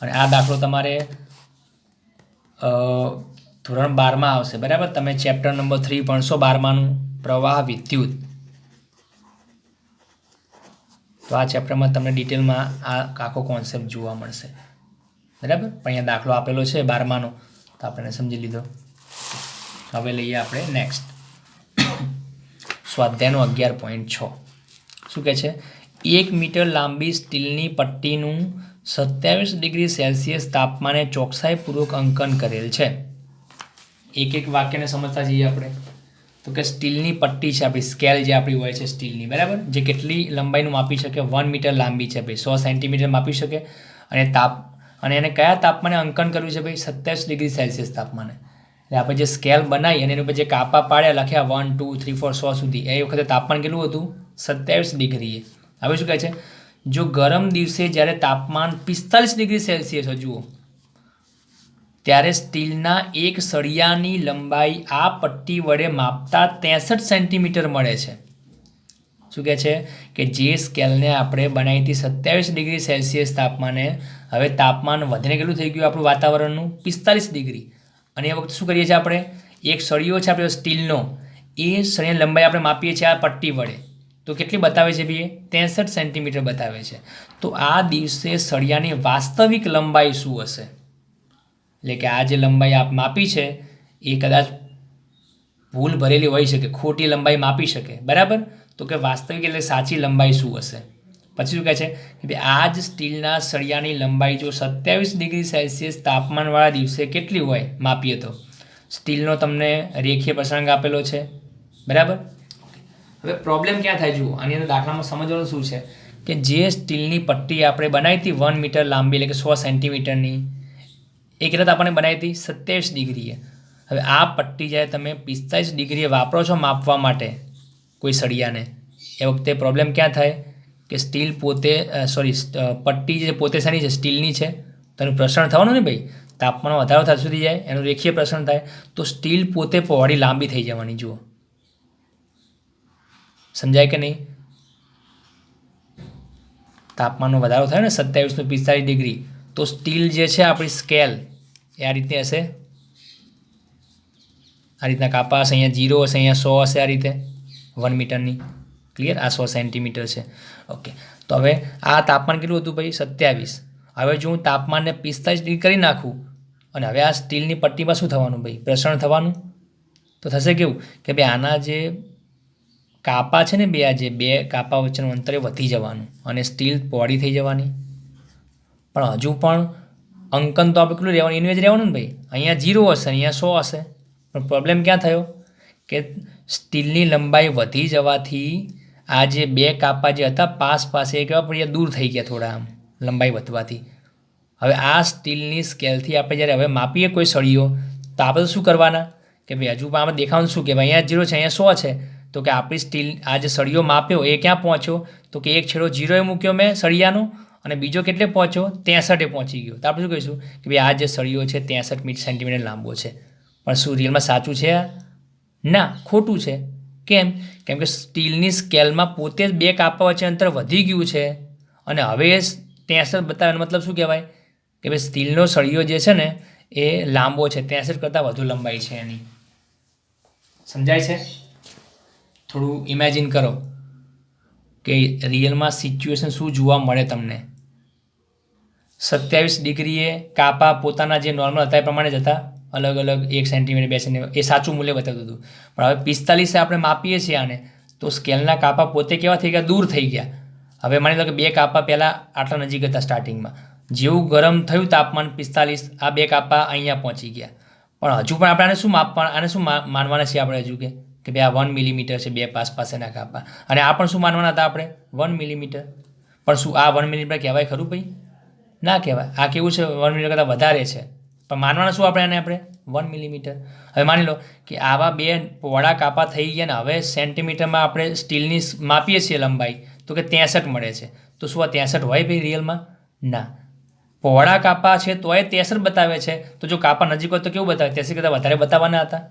અને આ દાખલો તમારે ધોરણ 12માં આવશે. બરાબર? તમે ચેપ્ટર નંબર 3 ભણશો 12માનું પ્રવાહ વિદ્યુત. તો આ ચેપ્ટરમાં તમને ડિટેલમાં આ આખો કોન્સેપ્ટ જોવા મળશે. બરાબર? પણ અહીંયા દાખલો આપેલો છે 12માનો તો આપણે સમજી લીધો. હવે લઈએ આપણે નેક્સ્ટ સ્વાધ્યાયનો 11.6. શું કહે છે? 1 મીટર લાંબી સ્ટીલની પટ્ટીનું 27 ડિગ્રી સેલ્સિયસ તાપમાને ચોકસાઈપૂર્વક અંકન કરેલ છે. એક એક વાક્યને સમજતા જઈએ આપણે. તો કે સ્ટીલની પટ્ટી છે આપણી, સ્કેલ જે આપણી હોય છે સ્ટીલની. બરાબર? જે કેટલી લંબાઈનું માપી શકે? 1 મીટર લાંબી છે ભાઈ, 100 સેન્ટીમીટર માપી શકે. અને એને કયા તાપમાને અંકન કર્યું છે ભાઈ? 27 ડિગ્રી સેલ્સિયસ તાપમાને. એટલે આપણે જે સ્કેલ બનાવી અને એની ઉપર જે કાપા પાડ્યા, લખ્યા 1 2 3 4 100 સુધી, એ વખતે તાપમાન કેટલું હતું? 27 ડિગ્રીએ. હવે શું કહે છે? જો ગરમ દિવસે જ્યારે તાપમાન 45 ડિગ્રી સેલ્સિયસ જુઓ ત્યારે સ્ટીલના એક સળિયાની લંબાઈ આ પટ્ટી વડે માપતા 63 સેન્ટીમીટર મળે છે. શું કહે છે? કે જે સ્કેલને આપણે બનાવી હતી 27 ડિગ્રી સેલ્સિયસ તાપમાને, હવે તાપમાન વધીને કેટલું થઈ ગયું આપણું વાતાવરણનું? 45 ડિગ્રી. અને એ વખતે શું કરીએ છીએ આપણે? એક સળિયો છે આપણે સ્ટીલનો, એ સળિયાની લંબાઈ આપણે માપીએ છીએ આ પટ્ટી વડે. તો કેટલી બતાવે છે ભાઈ? 63 સેન્ટીમીટર બતાવે છે. તો આ દિવસે સળિયાની વાસ્તવિક લંબાઈ શું હશે? એટલે કે આ જે લંબાઈ આપ માપી છે એ કદાચ ભૂલ ભરેલી હોઈ શકે, ખોટી લંબાઈ માપી શકે. બરાબર? તો કે વાસ્તવિક એટલે સાચી લંબાઈ શું હશે? પછી શું કહે છે કે આ જ સ્ટીલના સળિયાની લંબાઈ જો 27 ડિગ્રી સેલ્સિયસ તાપમાનવાળા દિવસે કેટલી હોય માપીએ તો? સ્ટીલનો તમને રેખીય પ્રસંગ આપેલો છે. બરાબર? હવે પ્રોબ્લેમ ક્યાં થાય જુઓ, આની અંદર દાખલામાં સમજવાનું શું છે કે જે સ્ટીલની પટ્ટી આપણે બનાવી હતી 1 મીટર લાંબી એટલે કે 100 સેન્ટીમીટરની, એ કેટલા આપણને બનાવી હતી? 27 ડિગ્રીએ. હવે આ પટ્ટી જ્યારે તમે 45 ડિગ્રીએ વાપરો છો માપવા માટે કોઈ સળિયાને, એ વખતે પ્રોબ્લેમ ક્યાં થાય કે સ્ટીલ પોતે પટ્ટી જે પોતે શાની છે? સ્ટીલની છે. તો એનું પ્રસરણ થવાનું ને ભાઈ, તાપમાનમાં વધારો થતા સુધી જાય એનું રેખીય પ્રસરણ થાય. તો સ્ટીલ પોતે પહોળી લાંબી થઈ જવાની. જુઓ સમજાય કે નહીં? તાપમાનનો વધારો થાય ને 27 થી 45 ડિગ્રી, તો સ્ટીલ જે છે આપણી સ્કેલ એ આ રીતની હશે. આ રીતના કાપા હશે, અહીંયા 0 હશે, અહીંયા 100 હશે, આ રીતે 1 મીટરની. ક્લિયર? આ 100 સેન્ટીમીટર છે. ઓકે, તો હવે આ તાપમાન કેટલું હતું ભાઈ? 27. હવે જો હું તાપમાનને 45 ડિગ્રી કરી નાખું અને હવે આ સ્ટીલની પટ્ટીમાં શું થવાનું ભાઈ? પ્રસરણ થવાનું. તો થશે કેવું કે ભાઈ આના જે કાપા છે ને બે કાપા વચ્ચેનું અંતર વધી જવાનું અને સ્ટીલ પહોળી થઈ જવાની. પણ હજુ પણ અંકન તો આપણે કેટલું રહેવાનું? એનું જ રહેવાનું ને ભાઈ. અહીંયા 0 હશે, અહીંયા 100 હશે. પણ પ્રોબ્લેમ ક્યાં થયો કે સ્ટીલની લંબાઈ વધી જવાથી આ જે બે કાપા જે હતા પાસે એ કેવા પડ્યા? દૂર થઈ ગયા થોડા, આમ લંબાઈ વધવાથી. હવે આ સ્ટીલની સ્કેલથી આપણે જ્યારે હવે માપીએ કોઈ સળીઓ, તો આપણે શું કરવાના કે ભાઈ હજુ પણ આમાં દેખાવાનું શું કે ભાઈ અહીંયા 0 છે, અહીંયા 100 છે. તો કે આપણી સ્ટીલ આ જે સળિયો માપ્યો એ ક્યાં પહોંચ્યો? તો કે એક છેડો 0 મૂક્યો મેં સળિયાનો અને બીજો કેટલે પહોંચ્યો? 63 પહોંચી ગયો. તો આપણે શું કહીશું કે ભાઈ આ જે સળિયો છે 63 સેન્ટીમીટર લાંબો છે. પણ શું રિયલમાં સાચું છે? ના, ખોટું છે. કેમ? કેમ કે સ્ટીલની સ્કેલમાં પોતે જ બે કાપા વચ્ચે અંતર વધી ગયું છે અને હવે 63 બતાવે. મતલબ શું કહેવાય કે ભાઈ સ્ટીલનો સળિયો જે છે ને એ લાંબો છે, 63 કરતાં વધુ લંબાઈ છે એની. સમજાય છે? થોડું ઇમેજિન કરો કે રિયલમાં સિચ્યુએશન શું જોવા મળે તમને. 27 ડિગ્રીએ કાપા પોતાના જે નોર્મલ હતા એ પ્રમાણે જ હતા, અલગ અલગ 1 સેન્ટીમીટર 2 સેન્ટીમીટર એ સાચું મૂલ્ય બતાવતું હતું. પણ હવે 45 આપણે માપીએ છીએ આને, તો સ્કેલના કાપા પોતે કેવા થઈ ગયા? દૂર થઈ ગયા. હવે માની લો કે બે કાપા પહેલાં આટલા નજીક હતા સ્ટાર્ટિંગમાં, જેવું ગરમ થયું તાપમાન 45, આ બે કાપા અહીંયા પહોંચી ગયા. પણ હજુ પણ આપણે આને શું માપવા, આને શું માનવાના છીએ આપણે હજુ કે ભાઈ આ 1 મિલીમીટર છે બે પાસેના કાપા, અને આ પણ શું માનવાના હતા આપણે? 1 મિલીમીટર. પણ શું આ 1 મિલીમીટર કહેવાય ખરું ભાઈ? ના કહેવાય. આ કેવું છે? 1 મિલીમીટર કરતાં વધારે છે. પણ માનવાના શું આપણે 1 મિલીમીટર. હવે માની લો કે આવા બે પહોળા કાપા થઈ ગયા ને હવે સેન્ટીમીટરમાં આપણે સ્ટીલની માપીએ છીએ લંબાઈ, તો કે 63 મળે છે. તો શું આ 63 હોય ભાઈ રિયલમાં? ના. પહોળા કાપા છે તોય 63 બતાવે છે. તો જો કાપા નજીક હોય તો કેવું બતાવે? 63 કરતાં વધારે બતાવવાના હતા.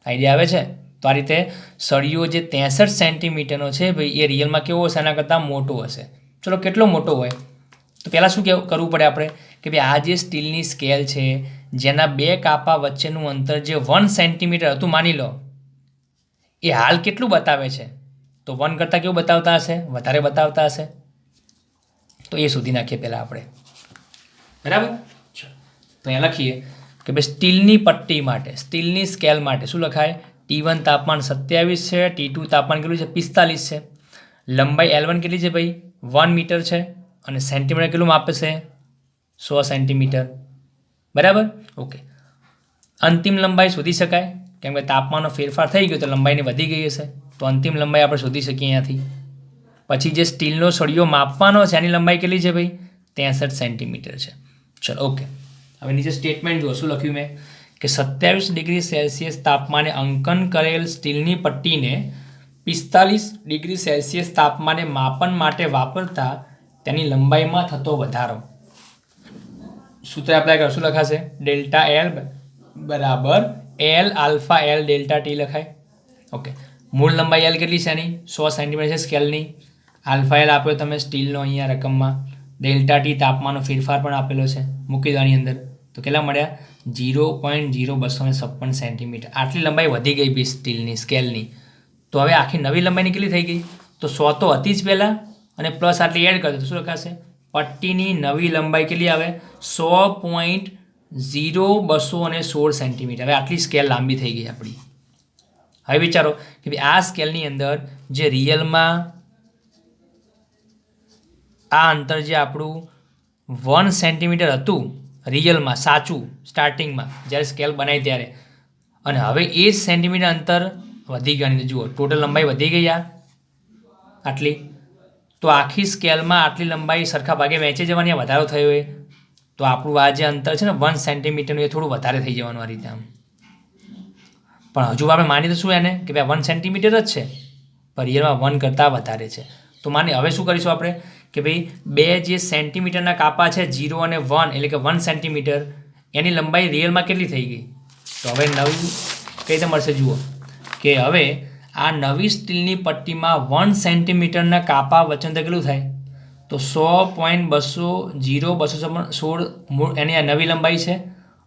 આઈડિયા આવે છે? તો આ રીતે સળિયો જે 63 સેન્ટીમીટરનો છે ભાઈ એ રિયલમાં કેવો હશે? એના કરતાં મોટો હશે. ચલો કેટલો મોટો હોય? તો પહેલાં શું કરવું પડે આપણે કે ભાઈ આ જે સ્ટીલની સ્કેલ છે જેના બે કાપા વચ્ચેનું અંતર જે 1 સેન્ટીમીટર હતું માની લો, એ હાલ કેટલું બતાવે છે? તો 1 કરતાં કેવું બતાવતા હશે? વધારે બતાવતા હશે. તો એ શોધી નાખીએ પહેલાં આપણે. બરાબર? તો અહીંયા લખીએ કે ભાઈ સ્ટીલની પટ્ટી માટે, સ્ટીલની સ્કેલ માટે શું લખાય? T1 તાપમાન 27 છે, T2 તાપમાન કેટલું છે? 45 છે. લંબાઈ L1 કેટલી છે ભાઈ? 1 મીટર છે અને સેન્ટીમીટર કેટલું માપે છે? 100 સેન્ટીમીટર. બરાબર? ઓકે. અંતિમ લંબાઈ શોધી શકાય કેમ કે તાપમાનનો ફેરફાર થઈ ગયો તો લંબાઈને વધી ગઈ હશે. તો અંતિમ લંબાઈ આપણે શોધી શકીએ અહીંયાથી. પછી જે સ્ટીલનો સળિયો માપવાનો છે એની લંબાઈ કેટલી છે ભાઈ? 63 સેન્ટીમીટર છે. ચલો ઓકે. હવે નીચે સ્ટેટમેન્ટ જુઓ શું લખ્યું મેં કે 27 ડિગ્રી સેલ્સિયસ તાપમાને અંકન કરેલ સ્ટીલની પટ્ટીને 45 ડિગ્રી સેલ્સિયસ તાપમાને માપન માટે વાપરતા તેની લંબાઈમાં થતો વધારો. સૂત્ર એપ્લાય કરો. શું લખાશે? ડેલ્ટા એલ બરાબર L alpha L delta T લખાય. ઓકે. મૂળ લંબાઈ એલ કેટલી છે એની? 100 સેન્ટીમીટર છે સ્કેલની. આલ્ફા એલ આપ્યો તમે સ્ટીલનો અહીંયા રકમમાં. ડેલ્ટા ટી તાપમાનનો ફેરફાર પણ આપેલો છે, મૂકી દો આની અંદર. તો કેટલા મળ્યા? 0.0256 સેન્ટીમીટર. આટલી લંબાઈ વધી ગઈ બી સ્ટીલની સ્કેલની. તો હવે આખી નવી લંબાઈની કેટલી થઈ ગઈ? તો 100 તો હતી જ પહેલાં અને પ્લસ આટલી એડ કરજો તો શું લખાશે? પટ્ટીની નવી લંબાઈ કેટલી આવે? 100.0216 સેન્ટીમીટર. હવે આટલી સ્કેલ લાંબી થઈ ગઈ આપણી. હવે વિચારો કે ભાઈ આ સ્કેલની અંદર જે રિયલમાં આ અંતર જે આપણું 1 સેન્ટીમીટર હતું રિયલમાં સાચું સ્ટાર્ટિંગમાં જ્યારે સ્કેલ બનાવી ત્યારે, અને હવે એ જ સેન્ટીમીટર અંતર વધી ગયું. જુઓ ટોટલ લંબાઈ વધી ગઈ આટલી. તો આખી સ્કેલમાં આટલી લંબાઈ સરખા ભાગે વહેંચી જવાની, વધારો થયો હોય તો આપણું આ જે અંતર છે ને 1 સેન્ટીમીટરનું એ થોડું વધારે થઈ જવાનું આ રીતે આમ. પણ હજુ આપણે માની તો શું એને કે ભાઈ 1 સેન્ટીમીટર જ છે, પણ રિયલમાં 1 કરતાં વધારે છે. તો માની હવે શું કરીશું આપણે કે ભાઈ બે જે સેન્ટીમીટરના કાપા છે 0 અને 1 એટલે કે 1 સેન્ટીમીટર એની લંબાઈ રિયલમાં કેટલી થઈ ગઈ? તો હવે નવી કઈ રીતે મળશે જુઓ કે હવે આ નવી સ્ટીલની પટ્ટીમાં 1 સેન્ટીમીટરના કાપા વચ્ચે કેટલું થાય? તો 100.216 મૂળ એની આ નવી લંબાઈ છે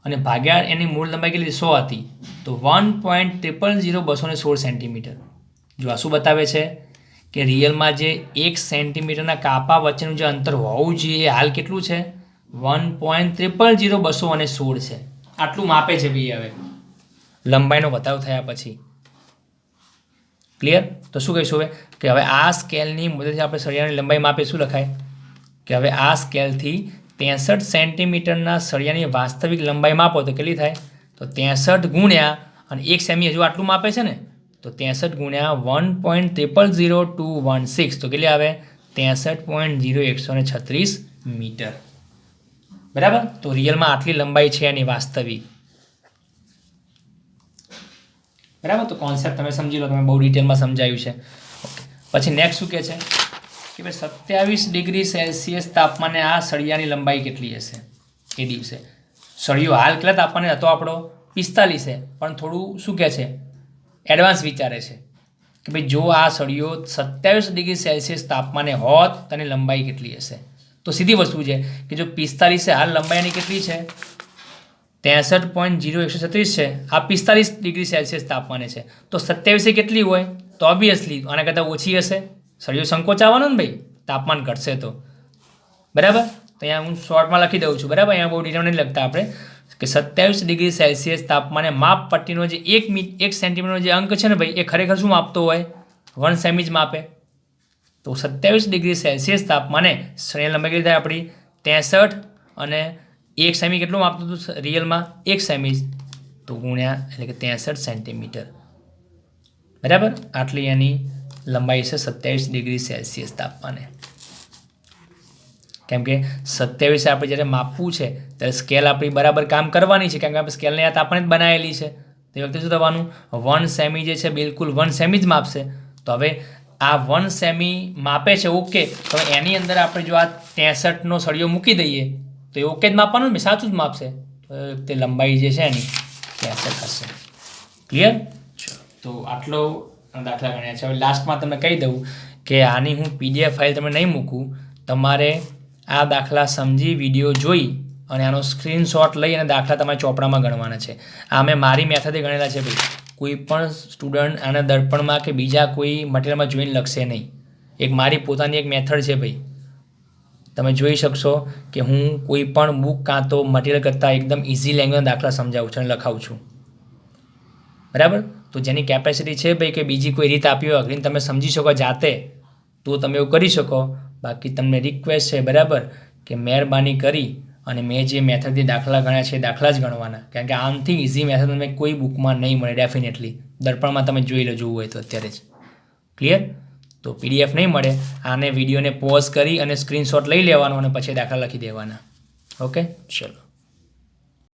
અને ભાગ્યા એની મૂળ લંબાઈ કેટલી? 100 હતી. તો 1.000216 સેન્ટીમીટર. જો આ શું બતાવે છે કે રિયલમાં જે 1 સેન્ટીમીટરના કાપા વચ્ચેનું જે અંતર હોવું જોઈએ એ હાલ કેટલું છે 1.000216 છે. આટલું માપે છે ભાઈ. હવે લંબાઈનો વધારો થયા પછી ક્લિયર. તો શું કહીશું હવે કે હવે આ સ્કેલની મદદથી આપણે સળિયાની લંબાઈ માપે શું લખાય કે હવે આ સ્કેલથી 63 સેન્ટીમીટરના સળિયાની વાસ્તવિક લંબાઈ માપો તો કેટલી થાય તો 63 ગુણ્યા અને 1 સેમી હજુ આટલું માપે છે ને તો 63 ગુણ્યા 1.000216 તો કેટલી આવે 63.0136 મીટર. બરાબર. તો રિયલમાં આટલી લંબાઈ છે એની વાસ્તવિક. બરાબર. તો કોન્સેપ્ટ તમે સમજી લો, તમે બહુ ડિટેલમાં સમજાવ્યું છે. ઓકે. પછી નેક્સ્ટ શું કહે છે કે ભાઈ 27 ડિગ્રી સેલ્સિયસ તાપમાને આ સળિયાની લંબાઈ કેટલી હશે એ દિવસે. સળિયો હાલ કેટલા તાપમાને હતો આપણો 45 છે, પણ થોડું શું કહે છે એડવાન્સ વિચારે છે કે ભાઈ જો આ સળિયો 27 ડિગ્રી સેલ્સિયસ તાપમાને હોત તો એની લંબાઈ કેટલી હશે. તો સીધી વસ્તુ છે કે જો 45 છે હાલ લંબાઈ એની કેટલી છે 63.0136 છે, આ 45 ડિગ્રી સેલ્સિયસ તાપમાને છે, તો 27 કેટલી હોય તો ઓબ્વિયસલી આના કરતાં ઓછી હશે. સળિયો સંકોચાવાનો ને ભાઈ, તાપમાન ઘટશે તો. બરાબર. તો અહીંયા હું શોર્ટમાં લખી દઉં છું. બરાબર. અહીંયા બહુ ડિટેલ નહીં લખતા આપણે કે 27 ડિગ્રી સેલ્સિયસ તાપમાને માપ પટ્ટીનો જે 1 સેન્ટીમીટરનો જે અંક છે ને ભાઈ એ ખરેખર શું માપતો હોય 1 સેમી જ માપે. તો 27 ડિગ્રી સેલ્સિયસ તાપમાને સળિયાની લંબાઈ કેટલી થાય આપણી 63 અને 1 સેમી કેટલું માપતું હતું રિયલમાં 1 સેમી તો ગુણ્યા એટલે કે 63 સેન્ટીમીટર. બરાબર. આટલી એની લંબાઈ છે 27 ડિગ્રી સેલ્સિયસ તાપમાને. કેમ કે 27 આપણે જ્યારે માપવું છે ત્યારે સ્કેલ આપણી બરાબર કામ કરવાની છે, કેમ કે આપણે સ્કેલને યાદ આપણે જ બનાવેલી છે. તે વખતે શું થવાનું 1 સેમી જે છે બિલકુલ 1 સેમી જ માપશે. તો હવે આ 1 સેમી માપે છે ઓકે, તો એની અંદર આપણે જો આ 63નો સળિયો મૂકી દઈએ તો એ ઓકે જ માપવાનું ને, સાચું જ માપશે. તે લંબાઈ જે છે એની 63 હશે. ક્લિયર. તો આટલો દાખલા ગણ્યા છે. હવે લાસ્ટમાં તમને કહી દઉં કે આની હું PDF ફાઇલ તમે નહીં મૂકું, તમારે આ દાખલા સમજી વિડીયો જોઈ અને આનો સ્ક્રીનશોટ લઈ અને દાખલા તમારે ચોપડામાં ગણવાના છે. આ મેં મારી મેથડથી ગણેલા છે ભાઈ. કોઈ પણ સ્ટુડન્ટ આના દર્પણમાં કે બીજા કોઈ મટીરિયલમાં જોઈને લખશે નહીં. એક મારી પોતાની એક મેથડ છે ભાઈ. તમે જોઈ શકશો કે હું કોઈ પણ બુક કાં તો મટીરિયલ કરતાં એકદમ ઇઝી લેંગ્વેજના દાખલા સમજાવું છું અને લખાવું છું. બરાબર. તો જેની કેપેસિટી છે ભાઈ કે બીજી કોઈ રીત આપી હોય અઘરીને તમે સમજી શકો જાતે તો તમે એવું કરી શકો. બાકી તમને રિક્વેસ્ટ છે બરાબર કે મહેરબાની કરી અને મેં જે મેથડથી દાખલા ગણ્યા છે એ દાખલા જ ગણવાના, કારણ કે આમથી ઇઝી મેથડ તમે કોઈ બુકમાં નહીં મળે ડેફિનેટલી. દર્પણમાં તમે જોઈ લો, જોવું હોય તો અત્યારે જ. ક્લિયર. તો PDF નહીં મળે, આને વિડીયોને પોઝ કરી અને સ્ક્રીનશોટ લઈ લેવાનો અને પછી દાખલા લખી દેવાના. ઓકે. ચલો.